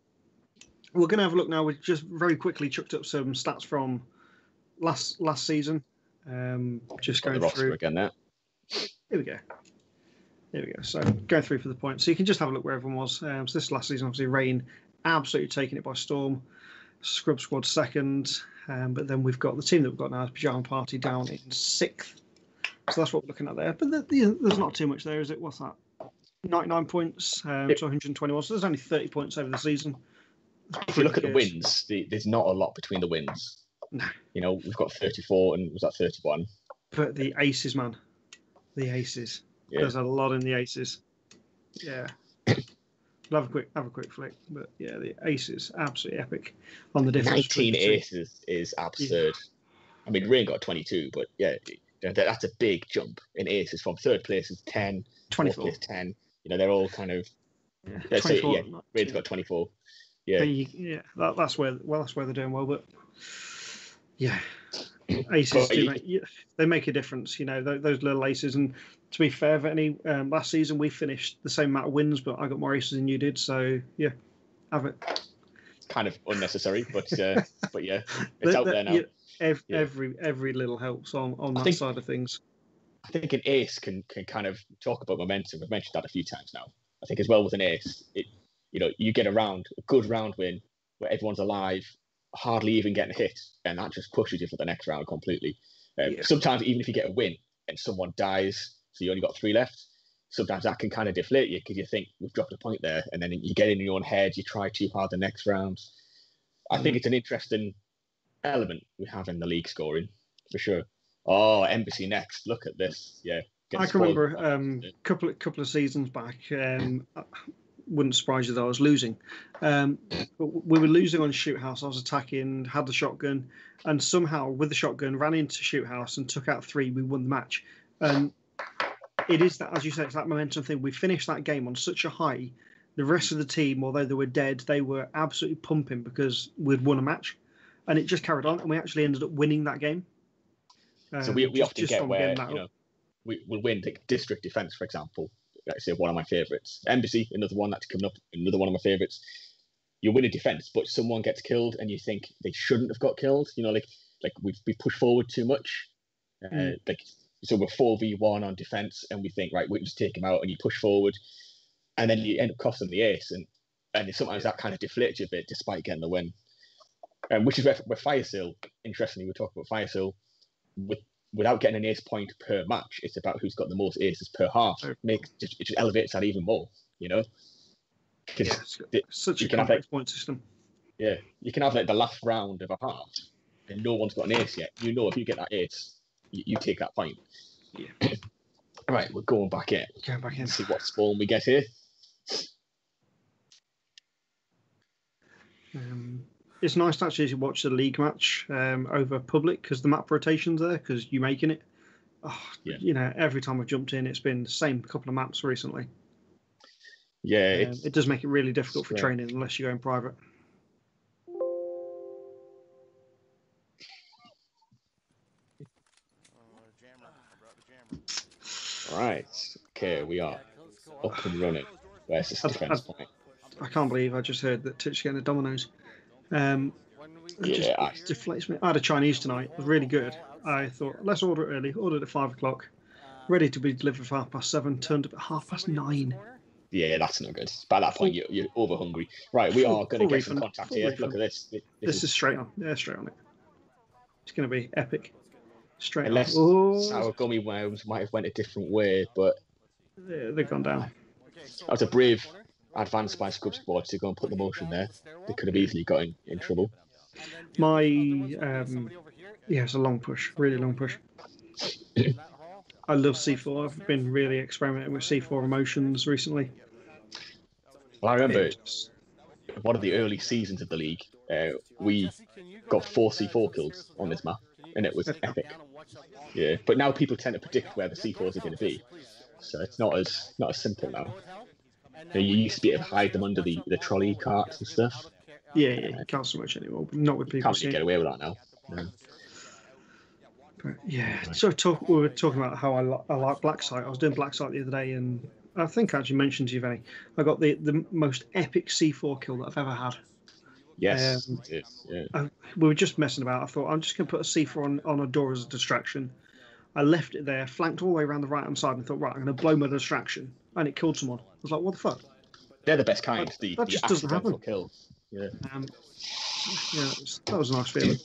we're going to have a look now. We just very quickly chucked up some stats from last season. Just going through again now. Here we go. So going through for the points. So you can just have a look where everyone was. So this last season, obviously, Rain absolutely taking it by storm. Scrub Squad second. But then we've got the team that we've got now, Pyjama Party, down in 6th. So that's what we're looking at there. But there's not too much there, is it? What's that? 99 points to 121. So there's only 30 points over the season. If you look at the wins, there's not a lot between the wins. No. You know, we've got 34 and was that 31? But the aces, man. The aces. Yeah. There's a lot in the aces. Yeah. We'll have a quick flick. But yeah, the aces, absolutely epic. On the difference. 19 aces is absurd. Yeah. I mean, Rain got 22, but yeah, that's a big jump in aces from third place is 10, 24. Fourth place 10. You know, they're all kind of. Yeah, 24. Rain's got 24. Yeah. That's where they're doing well, but yeah, aces they make a difference. You know, those little aces. And to be fair, Vinny, last season we finished the same amount of wins, but I got more aces than you did. So yeah, have it. Kind of unnecessary, but yeah, it's out there now. Every little helps on that side of things. I think an ace can kind of talk about momentum. We've mentioned that a few times now. I think as well with an ace, you get a good round win where everyone's alive, hardly even getting hit, and that just pushes you for the next round completely. Sometimes even if you get a win and someone dies, so you only got 3 left, sometimes that can kind of deflate you because you think we've dropped a point there, and then you get in your own head, you try too hard the next round. I think it's an interesting element we have in the league scoring, for sure. Oh, Embassy next. Look at this. Yeah. I can remember a couple of seasons back, wouldn't surprise you that I was losing. But we were losing on Shoot House. I was attacking, had the shotgun, and somehow with the shotgun ran into Shoot House and took out 3. We won the match. It is that, as you say, it's that momentum thing. We finished that game on such a high. The rest of the team, although they were dead, they were absolutely pumping because we'd won a match, and it just carried on, and we actually ended up winning that game. So we often get where we'll win the district defense, for example. Let's say one of my favorites. Embassy, another one that's coming up, another one of my favorites. You win a defense, but someone gets killed, and you think they shouldn't have got killed. You know, like we push forward too much. So we're 4v1 on defense, and we think, right, we can just take him out, and you push forward, and then you end up costing the ace, and sometimes that kind of deflates you a bit, despite getting the win. Which is where Fire Sale, interestingly, we talk about Fire Sale, without getting an ace point per match, it's about who's got the most aces per half. It just elevates that even more, you know? Such a complex point system. Yeah, you can have like the last round of a half, and no one's got an ace yet. You know, if you get that ace, you take that point. Yeah. Right, we're going back in. See what spawn we get here. It's nice to actually watch the league match over public because the map rotation's there because you're making it. You know, every time I've jumped in, it's been the same couple of maps recently. Yeah, it does make it really difficult for training unless you go in private. Right. Okay, we are up and running. Where's this defense point? I can't believe I just heard that Titch getting the Dominoes. It just deflates me. I had a Chinese tonight. It was really good. I thought, let's order it early. Ordered at 5 o'clock. Ready to be delivered for 7:30. Turned up at 9:30. Yeah, that's not good. By that point, you're over hungry. Right, we are going to get some contact here. Look at this. This is straight on. Yeah, straight on it. It's going to be epic. Straight Unless on. Sour Gummy Worms might have went a different way, but they've gone down. That was a brave advance by Scrub Squad to go and put the motion there. They could have easily got in trouble. My Yeah, it's a long push, really long push. I love C4. I've been really experimenting with C4 emotions recently. Well, I remember one of the early seasons of the league, we got 4 C4 kills on this map, and it was epic. Yeah, but now people tend to predict where the C4s are going to be, so it's not as simple now. You used to be able to hide them under the trolley carts and stuff. Yeah, you can't so much anymore, but not with people. Can't really get away with that now. No. But yeah, so we were talking about how I like Black Site. I was doing Black Site the other day, and I think I actually mentioned to you, Vinny, I got the most epic C4 kill that I've ever had. Yes, we were just messing about. I thought I'm just going to put a C4 on a door as a distraction. I left it there, flanked all the way around the right-hand side, and thought, right, I'm going to blow my distraction, and it killed someone. I was like, what the fuck? They're the best kind. That just doesn't happen. Kills. Yeah. That was a nice feeling.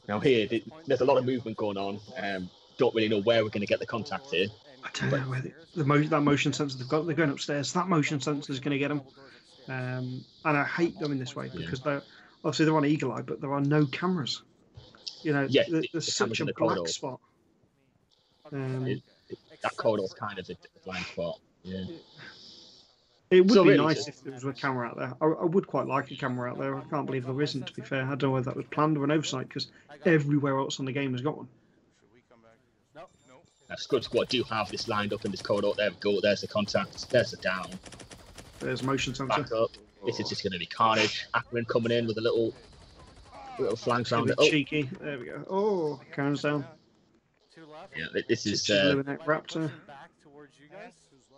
Now here, there's a lot of movement going on. Don't really know where we're going to get the contact here. I don't know where that motion sensor they've got. They're going upstairs. That motion sensor is going to get them. And I hate going this way because they're on Eagle Eye, but there are no cameras. There's such a black spot. That corridor's kind of a blind spot. Yeah. It would be nice if there was a camera out there. I would quite like a camera out there. I can't believe there isn't, to be fair. I don't know whether that was planned or an oversight, because everywhere else on the game has got one. Scud Squad do have this lined up in this corridor. There we go. There's the contact. There's the down. There's motion sensor. Back up. This is just going to be carnage. Akron coming in with a little flank round it. Cheeky. There we go. Oh, Karen's down. Yeah, this is Raptor.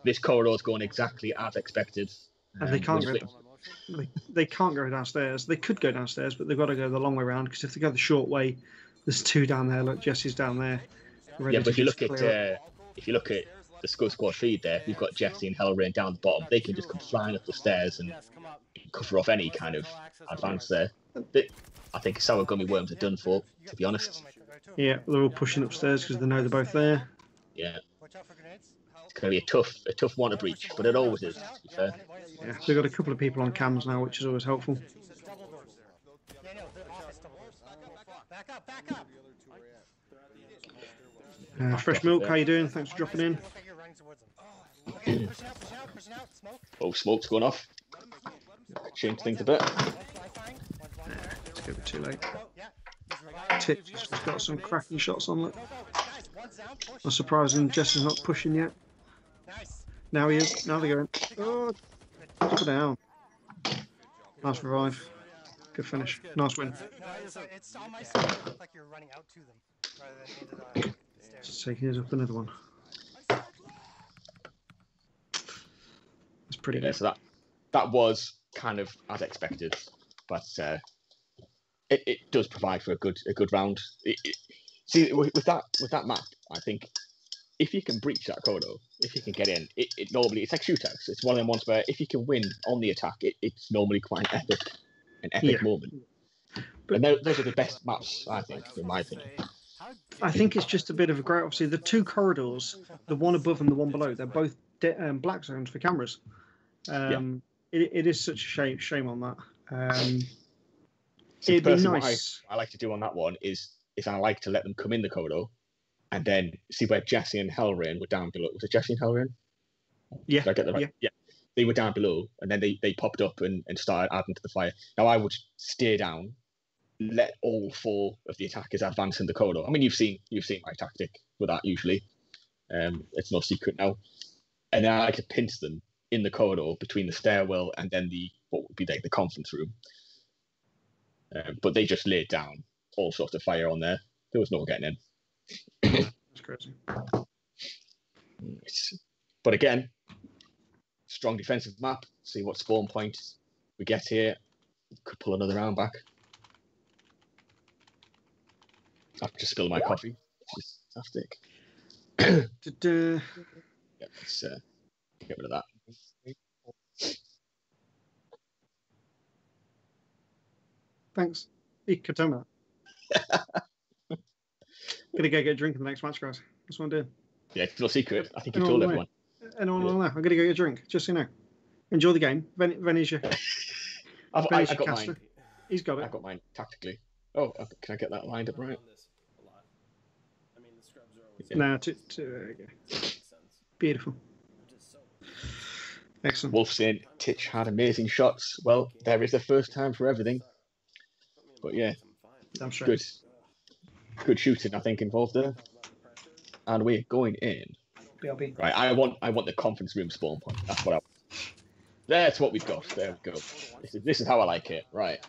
This corridor's going exactly as expected. And they can't go downstairs. They could go downstairs, but they've got to go the long way around, because if they go the short way, there's 2 down there. Look, Jesse's down there. Yeah, but if you look at the Scud Squad feed there, you've got Jesse and Hellrain down the bottom. They can just come flying up the stairs and cover off any kind of advance there. I think Sour Gummy Worms are done for, to be honest. Yeah, they're all pushing upstairs because they know they're both there. Yeah. It's going to be a tough one to breach, but it always is, to be fair. Yeah, they've got a couple of people on cams now, which is always helpful. Fresh Milk, how you doing? Thanks for dropping in. Oh, smoke's going off. Change things a bit. It's going to be too late. Tips has got some cracking shots on it. Not surprising, Jess is not pushing yet. Now he is. Now they're going. Oh, go down. Nice revive. Good finish. Nice win. It's on my screen. It looked like you're running out to them rather than into the stairs. Just taking us up another one. That's pretty good. So that was kind of as expected, but it does provide for a good round. See, with that map, I think if you can breach that corridor, if you can get in, it normally, it's like shootouts. It's one of them ones where if you can win on the attack, it's normally quite an epic moment. But those are the best maps, I think, in my opinion. I think it's just a bit of a great. Obviously, the 2 corridors, the one above and the one below, they're both black zones for cameras. It is such a shame on that. It'd be nice. What I like to do on that one is I like to let them come in the corridor and then see where Jesse and Hellrain were down below. Was it Jesse and Hellrain? Yeah. Did I get that right? Yeah. They were down below, and then they popped up and started adding to the fire. Now I would stay down, let all 4 of the attackers advance in the corridor. I mean, you've seen my tactic with that usually. It's no secret now. And then I like to pinch them in the corridor between the stairwell and then what would be like the conference room. But they just laid down all sorts of fire on there. There was no getting in. That's crazy. But again, strong defensive map. See what spawn point we get here. Could pull another round back. I've just spilled my coffee. It's fantastic. Yeah, let's get rid of that. Thanks. You could tell me that. Gonna go get a drink in the next match, guys. That's what I'm doing. Yeah, it's no secret. I think you told everyone. Anyone will know. I'm gonna go get a drink, just so you know. Enjoy the game. Venny's your I got caster. mine. He's got it. I got mine tactically. Oh, can I get that lined up right? No, beautiful. Excellent. Wolf saying Titch had amazing shots. Well, there is the first time for everything. But yeah, I'm sure. Good shooting, I think, involved there. And we're going in. BLB. Right, I want the conference room spawn point. That's what I want. That's what we've got. There we go. This is how I like it. Right.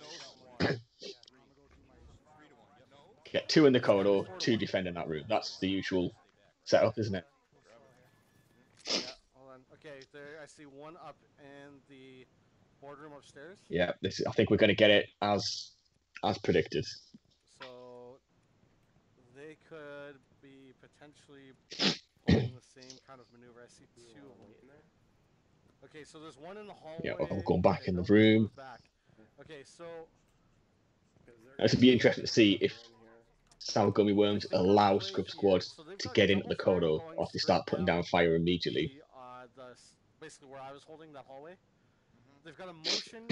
Get 2 in the corridor, 2 defending that room. That's the usual setup, isn't it? Yeah, hold on. Okay, there I see 1 up in the boardroom upstairs. Yeah, I think we're going to get it as predicted. So they could be potentially pulling the same kind of maneuver. I see 2 of them. Okay, so there's 1 in the hallway. Yeah, I'm going back in the room. Okay, so This would be interesting to see if Sour Gummy Worms allow Scrub Squad to get into the corridor, or if they start putting down fire immediately. Basically where I was holding that hallway. They've got a motion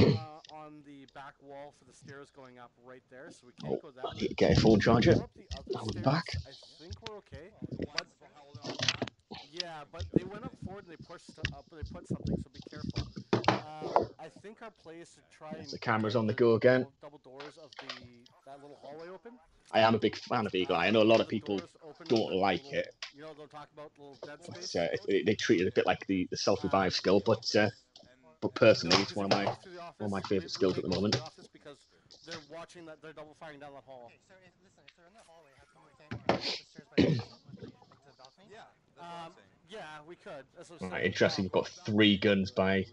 on the back wall for the stairs going up right there, so we can't go that way. I need to get a phone charger. I'm back. I think we're okay. But, yeah, but they went up forward and they pushed up, and they put something, so be careful. I think our play is to try and the cameras on the go again. Double doors of that little hallway open. I am a big fan of Eagle Eye. I know a lot of people don't like it. You know, they'll talk about little dead space. They treat it a bit like the self-revive skill, but personally, it's one of my favourite skills at the moment. Because they're watching that, they're double firing down that hall. Okay, so if they're in the hallway, how come we can't go up the stairs by the balcony? Yeah, that's what I'm saying. Yeah, we could. That's what I'm saying. Right, interesting. We've got 3 guns by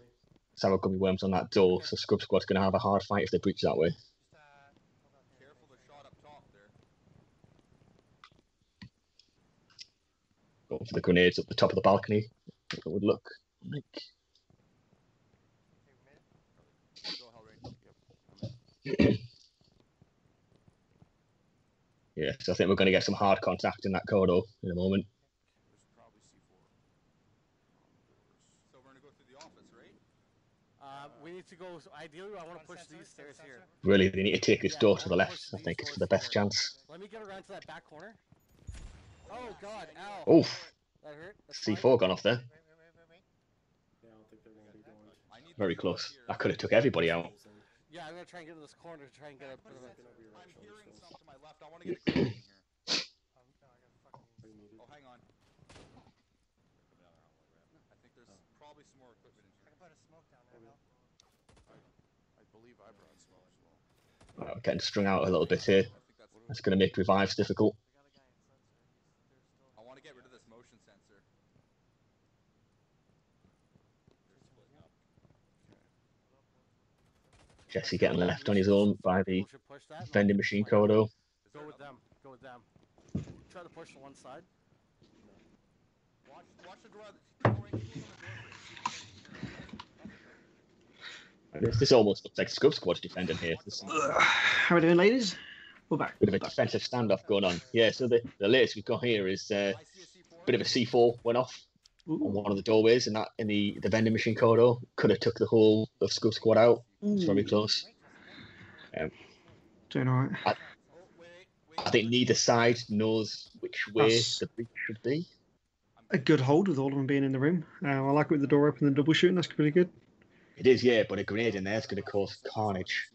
Sour Gummy Worms on that door, so Scrub Squad's going to have a hard fight if they breach that way. Careful the shot up top there. Going for the grenades at the top of the balcony. It would look like. Yeah, so I think we're going to get some hard contact in that corridor in a moment. There's probably C4. So we're going to go through the office, right? We need to go. So ideally, I want to push these stairs here. Really, they need to take this door to the left. I think it's for the best chance. Let me get around to that back corner. Oh God! Ow! Oof! That hurt. C4 gone off there. Wait. Very close. That could have took everybody out. Yeah, I'm gonna try and get to this corner to try and get a bit of a. I'm hearing something to my left. I want to get a clear in here. Oh, hang on. I think there's probably some more equipment in I here. can put a smoke down there, Bill. I believe I brought smoke as well. Right, we're getting strung out a little bit here. I think that's. That's going to make revives difficult. I want to get rid of this motion sensor. Jesse getting left on his own by the We should push that. vending machine corridor. Go with them. Go with them. Try to push to one side. Watch the door. This almost looks like Scrub Squad's defending here. There's some How are we doing, ladies? We're back. bit of a defensive standoff going on. Yeah, so the latest we've got here is a bit of a C4 went off on one of the doorways in the vending machine corridor. Could have took the whole of Scrub Squad out. It's very close. Doing all right. I think neither side knows which way the breach should be. A good hold with all of them being in the room. I like it with the door open and double shooting. That's pretty good. It is, yeah, but a grenade in there is going to cause carnage.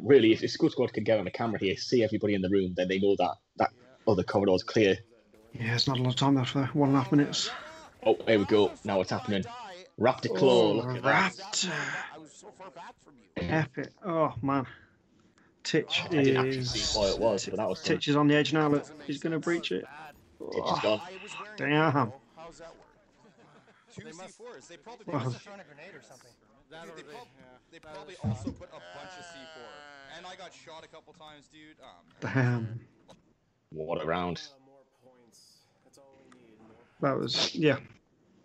Really, if Scrub Squad can get on the camera here, see everybody in the room, then they know that other corridor's clear. Yeah, it's not a lot of time left for 1.5 minutes. Oh, here we go. Now what's happening? Raptor Claw, look at that. Raptor. I was so far back from you. Epic. Oh, man. Titch I didn't actually see what it was, but that was fun. Titch is on the edge now. Look, he's going to breach it. Titch is gone. Damn. How's that work? 2 C4s. They probably Wow. Throwing a grenade or something. they probably also put a bunch of C4. And I got shot a couple times, dude. Damn. What a round. That was, yeah.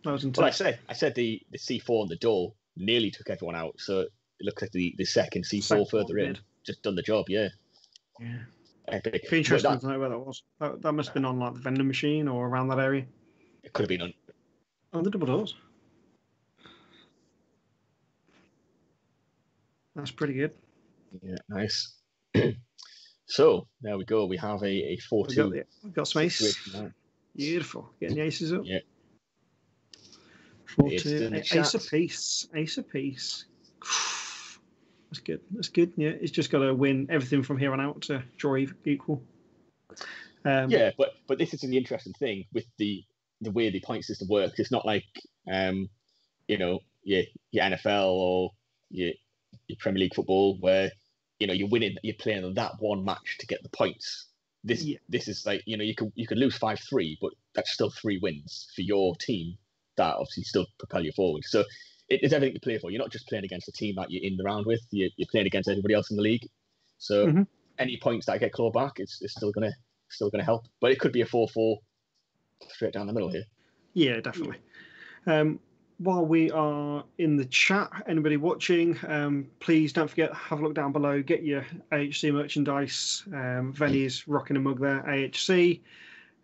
That was Well, intense. I said the C4 on the door nearly took everyone out, so it looks like the second C4 Second further one in did. just done the job, yeah. Yeah. Epic. Be interesting But to know where that was. That must have been on like the vending machine or around that area. it could have been on. On the double doors. That's pretty good. Yeah, nice. So there we go. We have a 4-2. We've got some ace. situation now. Beautiful. Getting the aces up. Yeah. 4-2. Ace apiece. Ace apiece. That's good. That's good. Yeah, it's just got to win everything from here on out to draw equal. Yeah, but this is the interesting thing with the way the point system works. It's not like your NFL or your Premier League football where you're winning, you're playing that one match to get the points. This is like you could lose 5-3, but that's still 3 wins for your team that obviously still propel you forward. So it's everything to play for. You're not just playing against a team that you're in the round with. You're playing against everybody else in the league. So any points that get clawed back, it's still gonna help. But it could be a 4-4 straight down the middle here. Yeah, definitely. While we are in the chat, anybody watching, please don't forget, have a look down below, get your AHC merchandise. Venny's rocking a mug there, AHC.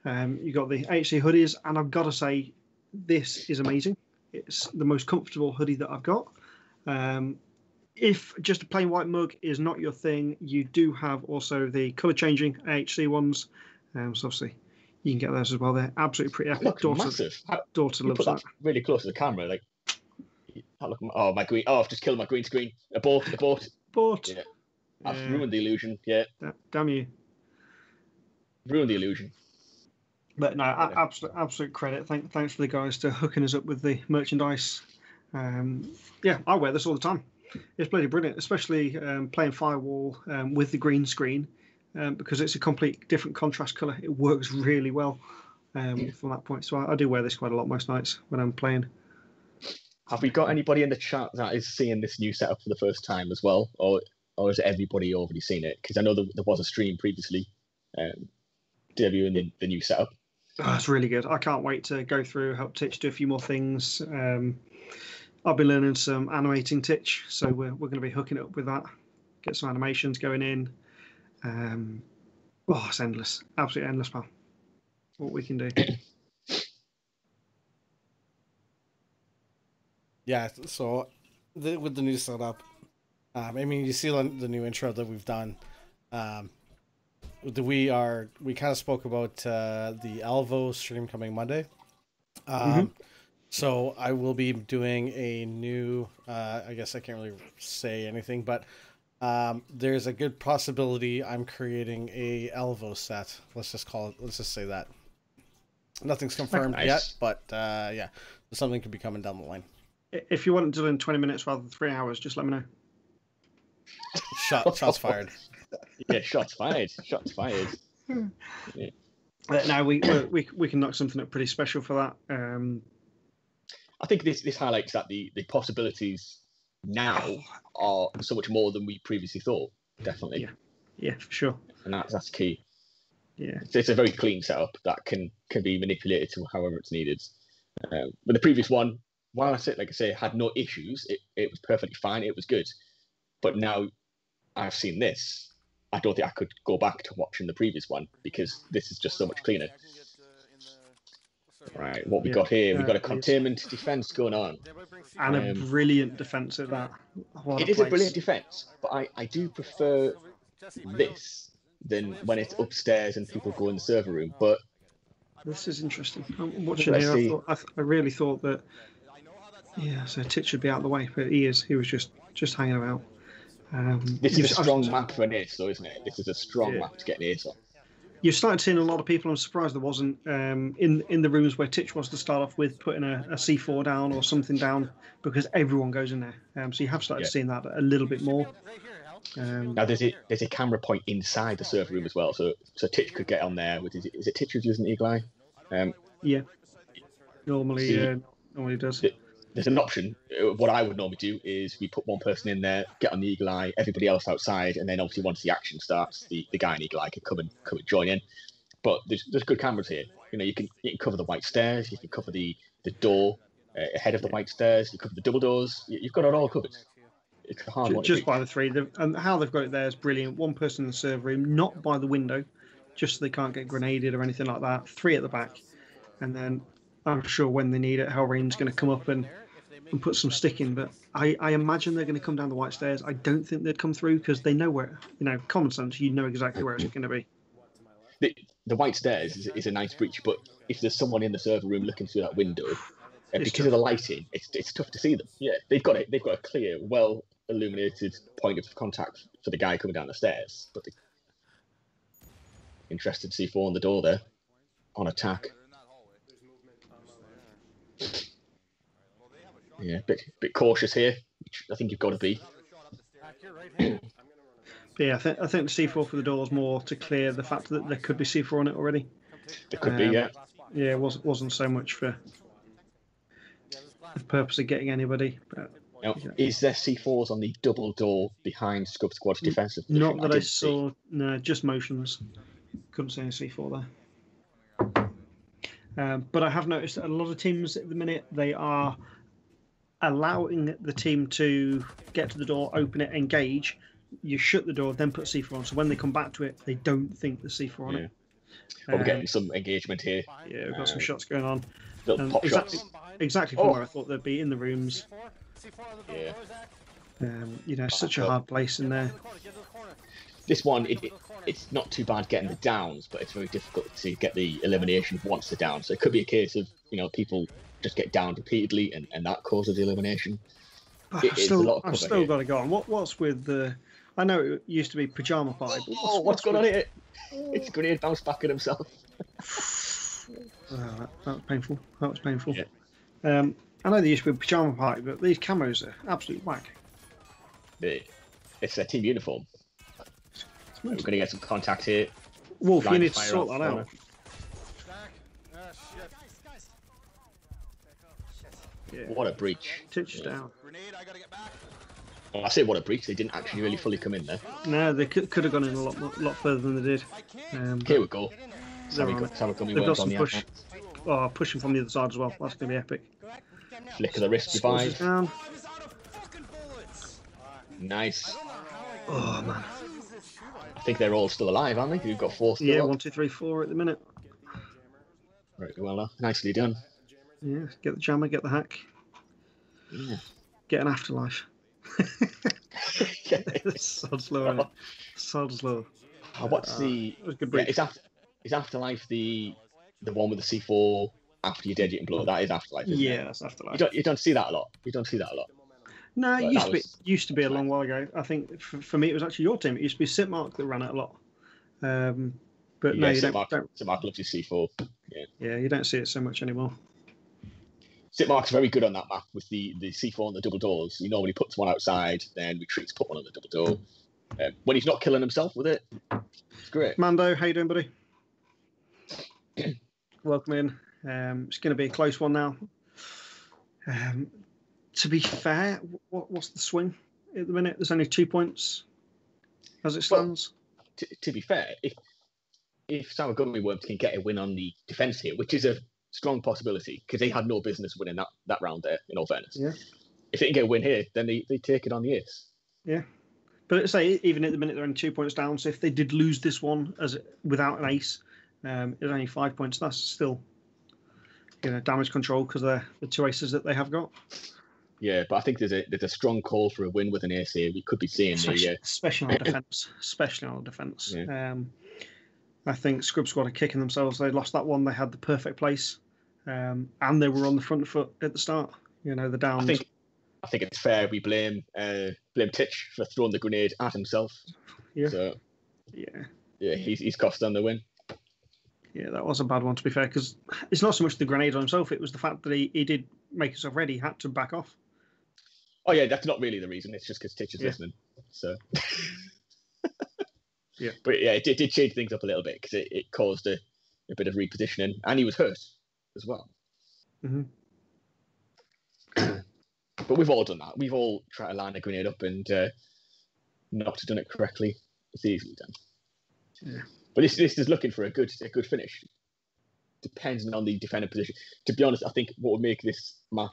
You got the AHC hoodies, and I've got to say, this is amazing. It's the most comfortable hoodie that I've got. If just a plain white mug is not your thing, you do have also the colour changing AHC ones. So obviously, you can get those as well. They're absolutely pretty epic. Massive. Daughter you loves put that really close to the camera. Like, my green. Oh, I've just killed my green screen. Abort. Yeah. I've ruined the illusion. Yeah. Damn you. Ruined the illusion. But no, absolute credit. Thanks for the guys to hooking us up with the merchandise. I wear this all the time. It's bloody brilliant, especially playing Firewall with the green screen because it's a complete different contrast colour. It works really well from that point. So I do wear this quite a lot most nights when I'm playing. Have we got anybody in the chat that is seeing this new setup for the first time as well, or has everybody already seen it? Because I know there was a stream previously debuting the new setup. Oh, it's really good. I can't wait to go through, help Titch do a few more things. I've been learning some animating Titch, so we're going to be hooking it up with that. Get some animations going in. It's endless. Absolutely endless, pal. What we can do. Yeah, so with the new setup, you see the new intro that we've done. We kind of spoke about the Alvo stream coming Monday. So I will be doing a new, I guess I can't really say anything, but there's a good possibility I'm creating a Alvo set. Let's just say that. Nothing's confirmed yet, but something could be coming down the line. If you want to do it in 20 minutes rather than 3 hours, just let me know. Shots fired. Yeah, shots fired. Shots fired. Yeah. Now we can knock something up pretty special for that. I think this highlights that the possibilities now are so much more than we previously thought. Definitely. Yeah, for sure. And that's key. Yeah, it's a very clean setup that can be manipulated to however it's needed. But the previous one, while I say, had no issues, it was perfectly fine. It was good. But now I've seen this, I don't think I could go back to watching the previous one because this is just so much cleaner. Right, what we got here, we've got a containment defense going on. And a brilliant defense at that. It is a brilliant defense, but I do prefer this than when it's upstairs and people go in the server room. But this is interesting. I'm watching here. I really thought that, so Titch should be out of the way, but he is. He was just hanging about. This is a strong map for an ace, though, isn't it? This is a strong map to get an ace on. You've started seeing a lot of people. I'm surprised there wasn't in the rooms where Titch was to start off with, putting a C4 down or something down, because everyone goes in there. So you have started seeing that a little bit more. Now there's a camera point inside the server room as well, so Titch could get on there. Is it Titch who's using Eagle Eye? Yeah, normally does. There's an option. What I would normally do is we put one person in there, get on the Eagle Eye, everybody else outside, and then obviously once the action starts, the guy in Eagle Eye can come and join in. But there's good cameras here. You can cover the white stairs, you can cover the door ahead of the white stairs, you cover the double doors. You've got it all covered. It's a hard one. Just by the three, and how they've got it there is brilliant. One person in the server room, not by the window, just so they can't get grenaded or anything like that. 3 at the back, and then I'm sure when they need it, Hellrain's going to come up and and put some stick in, but I imagine they're going to come down the white stairs. I don't think they'd come through because they know where, common sense, you know exactly where it's going to be. The white stairs is a nice breach, but if there's someone in the server room looking through that window, because tough. of the lighting, it's tough to see them. Yeah, they've got a clear, well illuminated point of contact for the guy coming down the stairs. But interested C4 on the door there, on attack. Yeah, bit cautious here. I think you've got to be. Yeah, I think the C4 for the door is more to clear the fact that there could be C4 on it already. There could be, yeah. Yeah, it wasn't so much for the purpose of getting anybody. But, now, is there C4s on the double door behind Scrub Squad's defensive position? Not that I saw. No, just motions. Couldn't see any C4 there. But I have noticed that a lot of teams at the minute, they are allowing the team to get to the door, open it, engage. You shut the door, then put C4 on. So when they come back to it, they don't think there's C4 on it. But we're getting some engagement here. Yeah, we've got some shots going on. Little pop shots. Exactly from where I thought they'd be, in the rooms. Yeah. Such a hard place in there. This one, it's not too bad getting the downs, but it's very difficult to get the elimination once they're down. So it could be a case of, people just get down repeatedly and that causes the elimination. I've still got to go on. What's with the... I know it used to be Pajama Party. But what's going on here? It's Grenade bounced back at himself. That was painful. That was painful. Yeah. I know they used to be Pajama Party, but these camos are absolute whack. It's their team uniform. We're going to get some contact here. Wolf, you need to sort that out. Yeah. What a breach. Touch down. Grenade, I gotta get back. Well, I say what a breach. They didn't actually really fully come in there. No, they could have gone in a lot further than they did. Here we go. They've got some push. Oh, pushing from the other side as well. That's going to be epic. Flick of the wrist revive. Down. Nice. Oh, man. I think they're all still alive, aren't they? You've got 4 still. Yeah, up. 1, 2, 3, 4 at the minute. Very well, nicely done. Yeah, get the jammer, get the hack. Yeah. Get an afterlife. Sod slow. Sod slow. What's the? Is afterlife the one with the C4 after you're dead you can blow? That is afterlife. Isn't it? That's afterlife. You don't see that a lot. No, it But used to be a long while ago. I think for me it was actually your team. It used to be Sitmark that ran it a lot. But no, you Sitmark don't. loves his C4. Yeah, you don't see it so much anymore. Sitmark's very good on that map with the C4 on the double doors. He normally puts one outside, then retreats, put one on the double door. When he's not killing himself with it, it's great. Mando, how you doing, buddy? Welcome in. It's going to be a close one now. To be fair, what's the swing at the minute? There's only 2 points as it stands. Well, to be fair, if Sour Gummy Worms can get a win on the defence here, which is a strong possibility because they had no business winning that round there, in all fairness. Yeah. If they can get a win here, then they take it on the ace. Yeah. But say even at the minute they're only 2 points down, so if they did lose this one without an ace, it's only 5 points. That's still damage control because they're the 2 aces that they have got. Yeah, but I think there's a strong call for a win with an ace here. We could be seeing especially on defence. Especially on defence. Yeah. I think Scrub Squad are kicking themselves. They lost that one. They had the perfect place, and they were on the front foot at the start. The downs. I think it's fair we blame Titch for throwing the grenade at himself. Yeah. So, yeah, he's cost them the win. Yeah, that was a bad one to be fair, because it's not so much the grenade on himself. It was the fact that he did make himself ready. He had to back off. Oh yeah, that's not really the reason. It's just because Titch is listening. So. Yeah, but yeah, it did change things up a little bit because it caused a bit of repositioning, and he was hurt as well. Mm-hmm. But we've all done that. We've all tried to line a grenade up and not done it correctly. It's easily done. Yeah. But this is looking for a good finish. Depends on the defender position. To be honest, I think what would make this map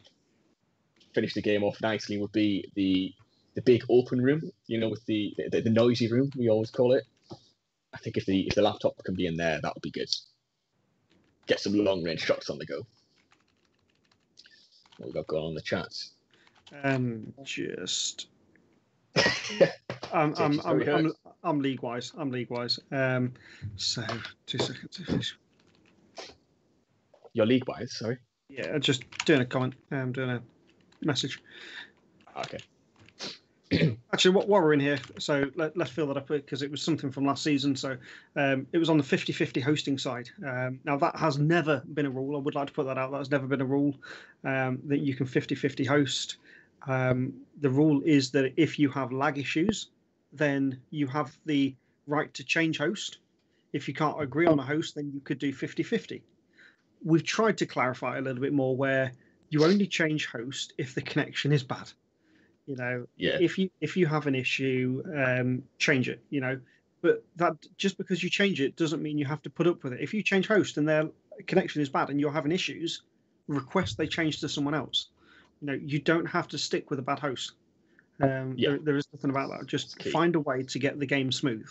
finish the game off nicely would be the big open room, with the noisy room, we always call it. I think if the laptop can be in there, that would be good. Get some long range shots on the go. What we got going on in the chat? Just. I'm league wise. So 2 seconds. Your league wise, sorry. Yeah, just doing a comment. I'm doing a message. Okay. Actually, while we're in here, so let's fill that up because it was something from last season. So it was on the 50-50 hosting side. Now, that has never been a rule. I would like to put that out. That's never been a rule that you can 50-50 host. The rule is that if you have lag issues, then you have the right to change host. If you can't agree on a host, then you could do 50-50. We've tried to clarify a little bit more where you only change host if the connection is bad. If you have an issue, change it. But that just because you change it doesn't mean you have to put up with it. If you change host and their connection is bad and you're having issues, request they change to someone else. You don't have to stick with a bad host. There is nothing about that. Just find a way to get the game smooth,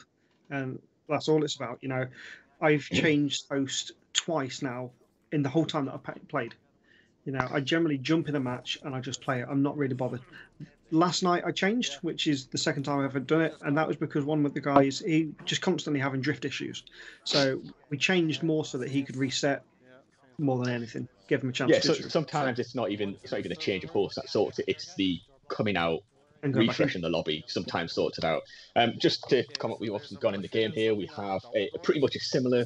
and that's all it's about. I've changed host twice now in the whole time that I've played. I generally jump in a match and I just play it. I'm not really bothered. Last night I changed, which is the second time I've ever done it, and that was because one of the guys, he just constantly having drift issues. So we changed more so that he could reset more than anything. Give him a chance. Yeah, so sometimes it's not even a change of host that sorts it. It's the coming out, refreshing the lobby. Sometimes sorts it out. Just to comment, we've obviously gone in the game here. We have pretty much a similar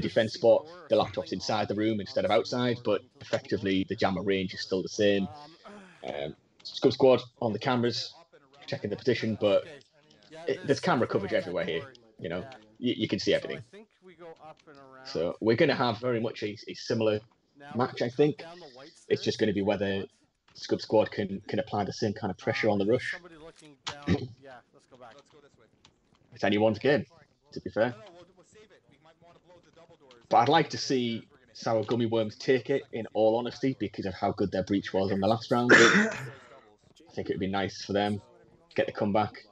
defense spot. The laptop's inside the room instead of outside, but effectively the jammer range is still the same. Scub Squad on the cameras, checking the position, but there's camera coverage everywhere here. You can see everything. So we're going to have very much a similar match, I think. It's just going to be whether Scub Squad can apply the same kind of pressure on the rush. It's anyone's game, to be fair. But I'd like to see Sour Gummy Worms take it, in all honesty, because of how good their breach was in the last round. I think it would be nice for them to get the comeback.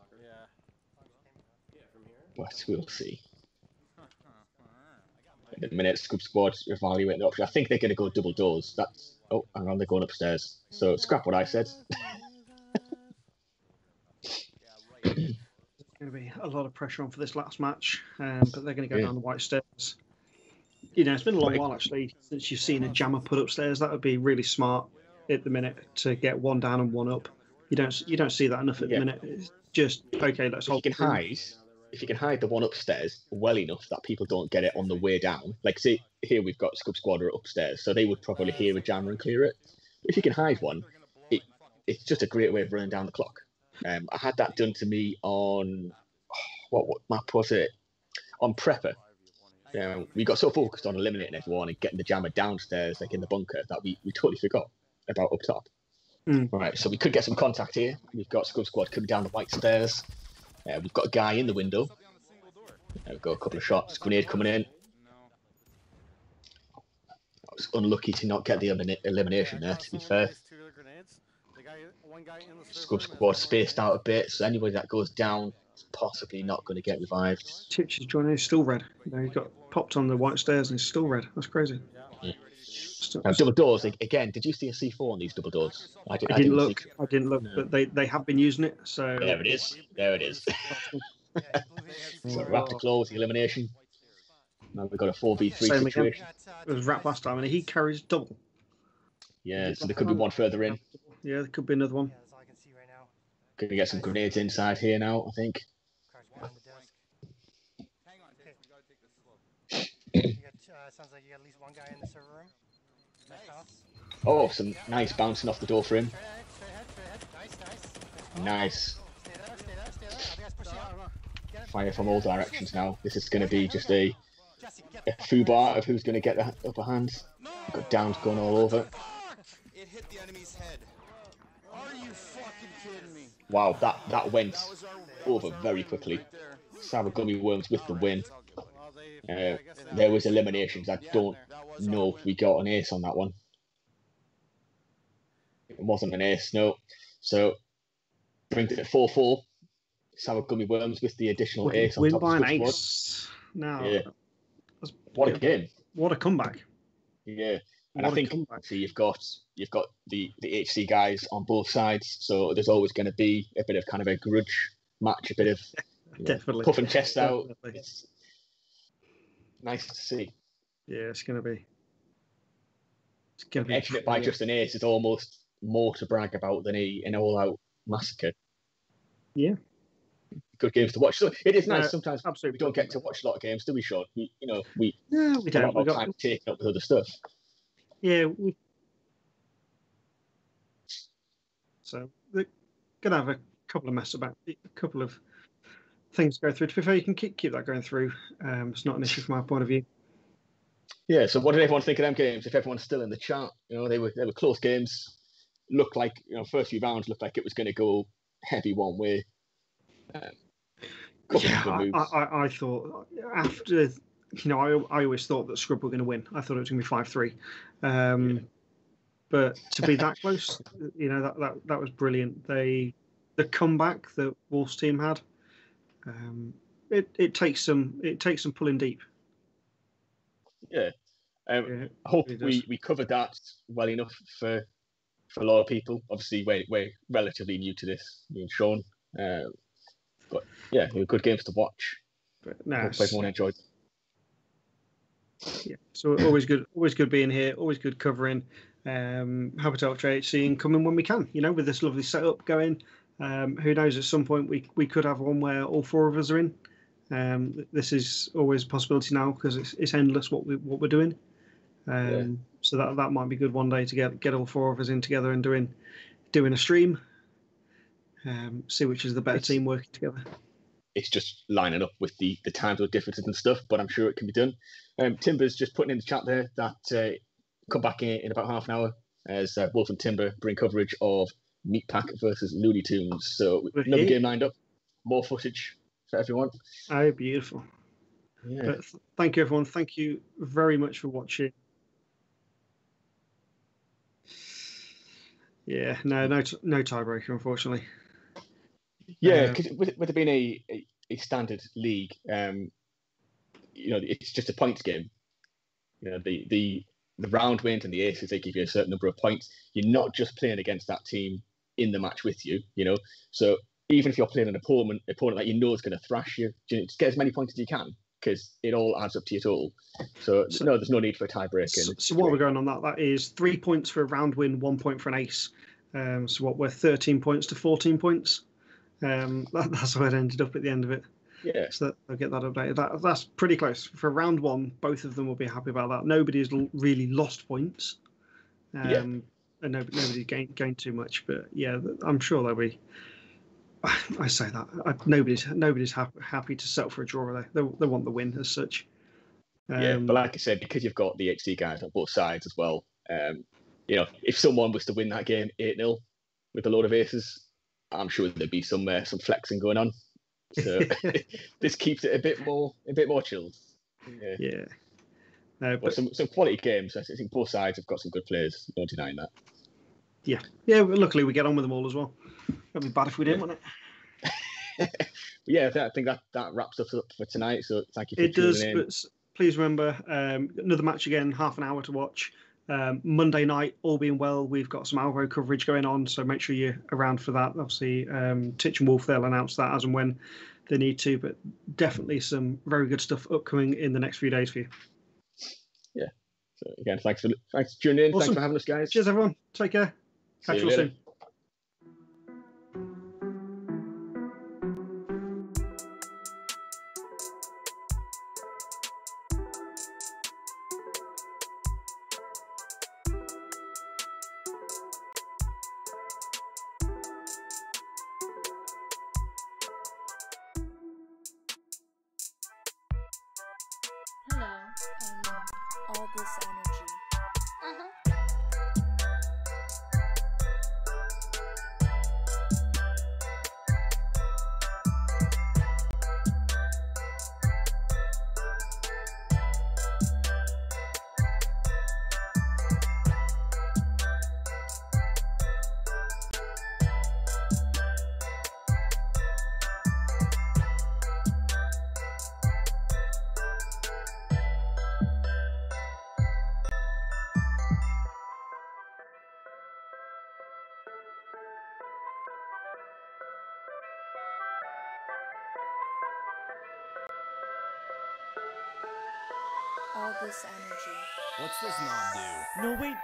But we'll see. In a minute, Scub Squad evaluating the option. I think they're going to go double doors. Oh, hang on, they're going upstairs. So scrap what I said. There's going to be a lot of pressure on for this last match, but they're going to go down the white stairs. It's been a long while actually since you've seen a jammer put upstairs. That would be really smart at the minute to get one down and one up. You don't see that enough at the minute. It's just okay. Let's hold. If you can hide the one upstairs well enough that people don't get it on the way down. Like, see, here we've got Scub Squad upstairs, so they would probably hear a jammer and clear it. If you can hide one, it's just a great way of running down the clock. I had that done to me on what map was it? On Prepper. We got so focused on eliminating everyone and getting the jammer downstairs, like in the bunker, that we totally forgot about up top. Right, so we could get some contact here. We've got Scub Squad coming down the white stairs. We've got a guy in the window. We've got a couple of shots. Grenade coming in. I was unlucky to not get the elimination there, to be fair. Scub Squad spaced out a bit, so anybody that goes down is possibly not going to get revived. Titch is joining. He's still red. He got popped on the white stairs and he's still red. That's crazy. Now, double doors again. Did you see a C4 on these double doors? I didn't look. I didn't look, but they have been using it. So there it is. There it is. So Raptor to close the elimination. Now we've got a 4v3 situation. It was Rap last time, and he carries double. Yeah, so there could be one further in. Yeah, there could be another one. Gonna get some grenades inside here now, I think. Sounds like you got at least one guy in the server room. Oh, some nice bouncing off the door for him. Nice. Fire from all directions now. This is going to be just a foobar of who's going to get the upper hand. We've got downs going all over. It hit the enemy's head. Are you fucking kidding me? Wow, that went over very quickly. Sour Gummy Worms with the win. There was eliminations. I don't know if we got an ace on that one. It wasn't an ace, no. So brings it at 4-4. Sour Gummy Worms with the additional ace on top of the squad. No. Yeah. What a game. What a comeback. Yeah. And I think see, you've got the HC guys on both sides, so there's always going to be a bit of kind of a grudge match, a bit of definitely puffing chest out. It's nice to see. Yeah, it's going to be. Edging it by just an ace is almost more to brag about than an all-out massacre. Yeah. Good games to watch. So it is nice. Sometimes absolutely we don't get to watch a lot of games, do we, Sean? We don't. We've got time taken up with other stuff. Yeah. So we're gonna have a couple of a couple of things to go through. To be fair, you can keep that going through. It's not an issue from our point of view. Yeah. So what did everyone think of them games? If everyone's still in the chat, they were close games. Looked like first few rounds looked like it was going to go heavy one way. I thought after I always thought that Scrub were going to win. I thought it was going to be 5-3, but to be that close, that was brilliant. The comeback that Wolf's team had, it takes some pulling deep. Yeah, I hope we covered that well enough for a lot of people. Obviously, we're relatively new to this, me and Sean. But yeah, good games to watch. Hope everyone enjoyed. Yeah, so always good being here. Always good covering. Happy to help JHC and come in when we can. With this lovely setup going. Who knows? At some point we could have one where all four of us are in. This is always a possibility now because it's endless what we're doing. So that might be good one day to get all four of us in together and doing a stream. See which is the better team working together. It's just lining up with the time zone differences and stuff, but I'm sure it can be done. Timber's just putting in the chat there that come back in about half an hour as Wolf and Timber bring coverage of Meatpack versus Looney Tunes. So another game lined up, more footage for everyone. Oh, beautiful. Yeah. But thank you, everyone. Thank you very much for watching. Yeah, no tiebreaker, unfortunately. Yeah, because with it being a standard league, it's just a points game. The round wins and the aces, they give you a certain number of points. You're not just playing against that team in the match with you, So even if you're playing an opponent that is going to thrash you, just get as many points as you can because it all adds up to your total. So no, there's no need for a tiebreaker. So what we're going on that is 3 points for a round win, 1 point for an ace. So what we're 13 points to 14 points. That's where it ended up at the end of it. Yeah. So I'll get that updated. That's pretty close. For round one, both of them will be happy about that. Nobody's really lost points. And nobody gained too much. But yeah, I'm sure they'll be. I say that nobody's happy to settle for a draw. They want the win as such. But like I said, because you've got the HC guys on both sides as well. If someone was to win that game 8-0 with a load of aces, I'm sure there'd be some flexing going on. So this keeps it a bit more chilled. Yeah. But some quality games. I think both sides have got some good players. No denying that. Yeah. But luckily we get on with them all as well. That'd be bad if we didn't, wouldn't it? Yeah, I think that wraps us up for tonight. So thank you for tuning in. But please remember another match again, half an hour to watch. Monday night, all being well, we've got some Alvo coverage going on, so make sure you're around for that. Obviously, Titch and Wolf, they'll announce that as and when they need to, but definitely some very good stuff upcoming in the next few days for you. Yeah. So again, thanks for tuning in. Awesome. Thanks for having us, guys. Cheers, everyone. Take care. Catch you all soon. All this energy. this energy. What's this knob do? No, wait.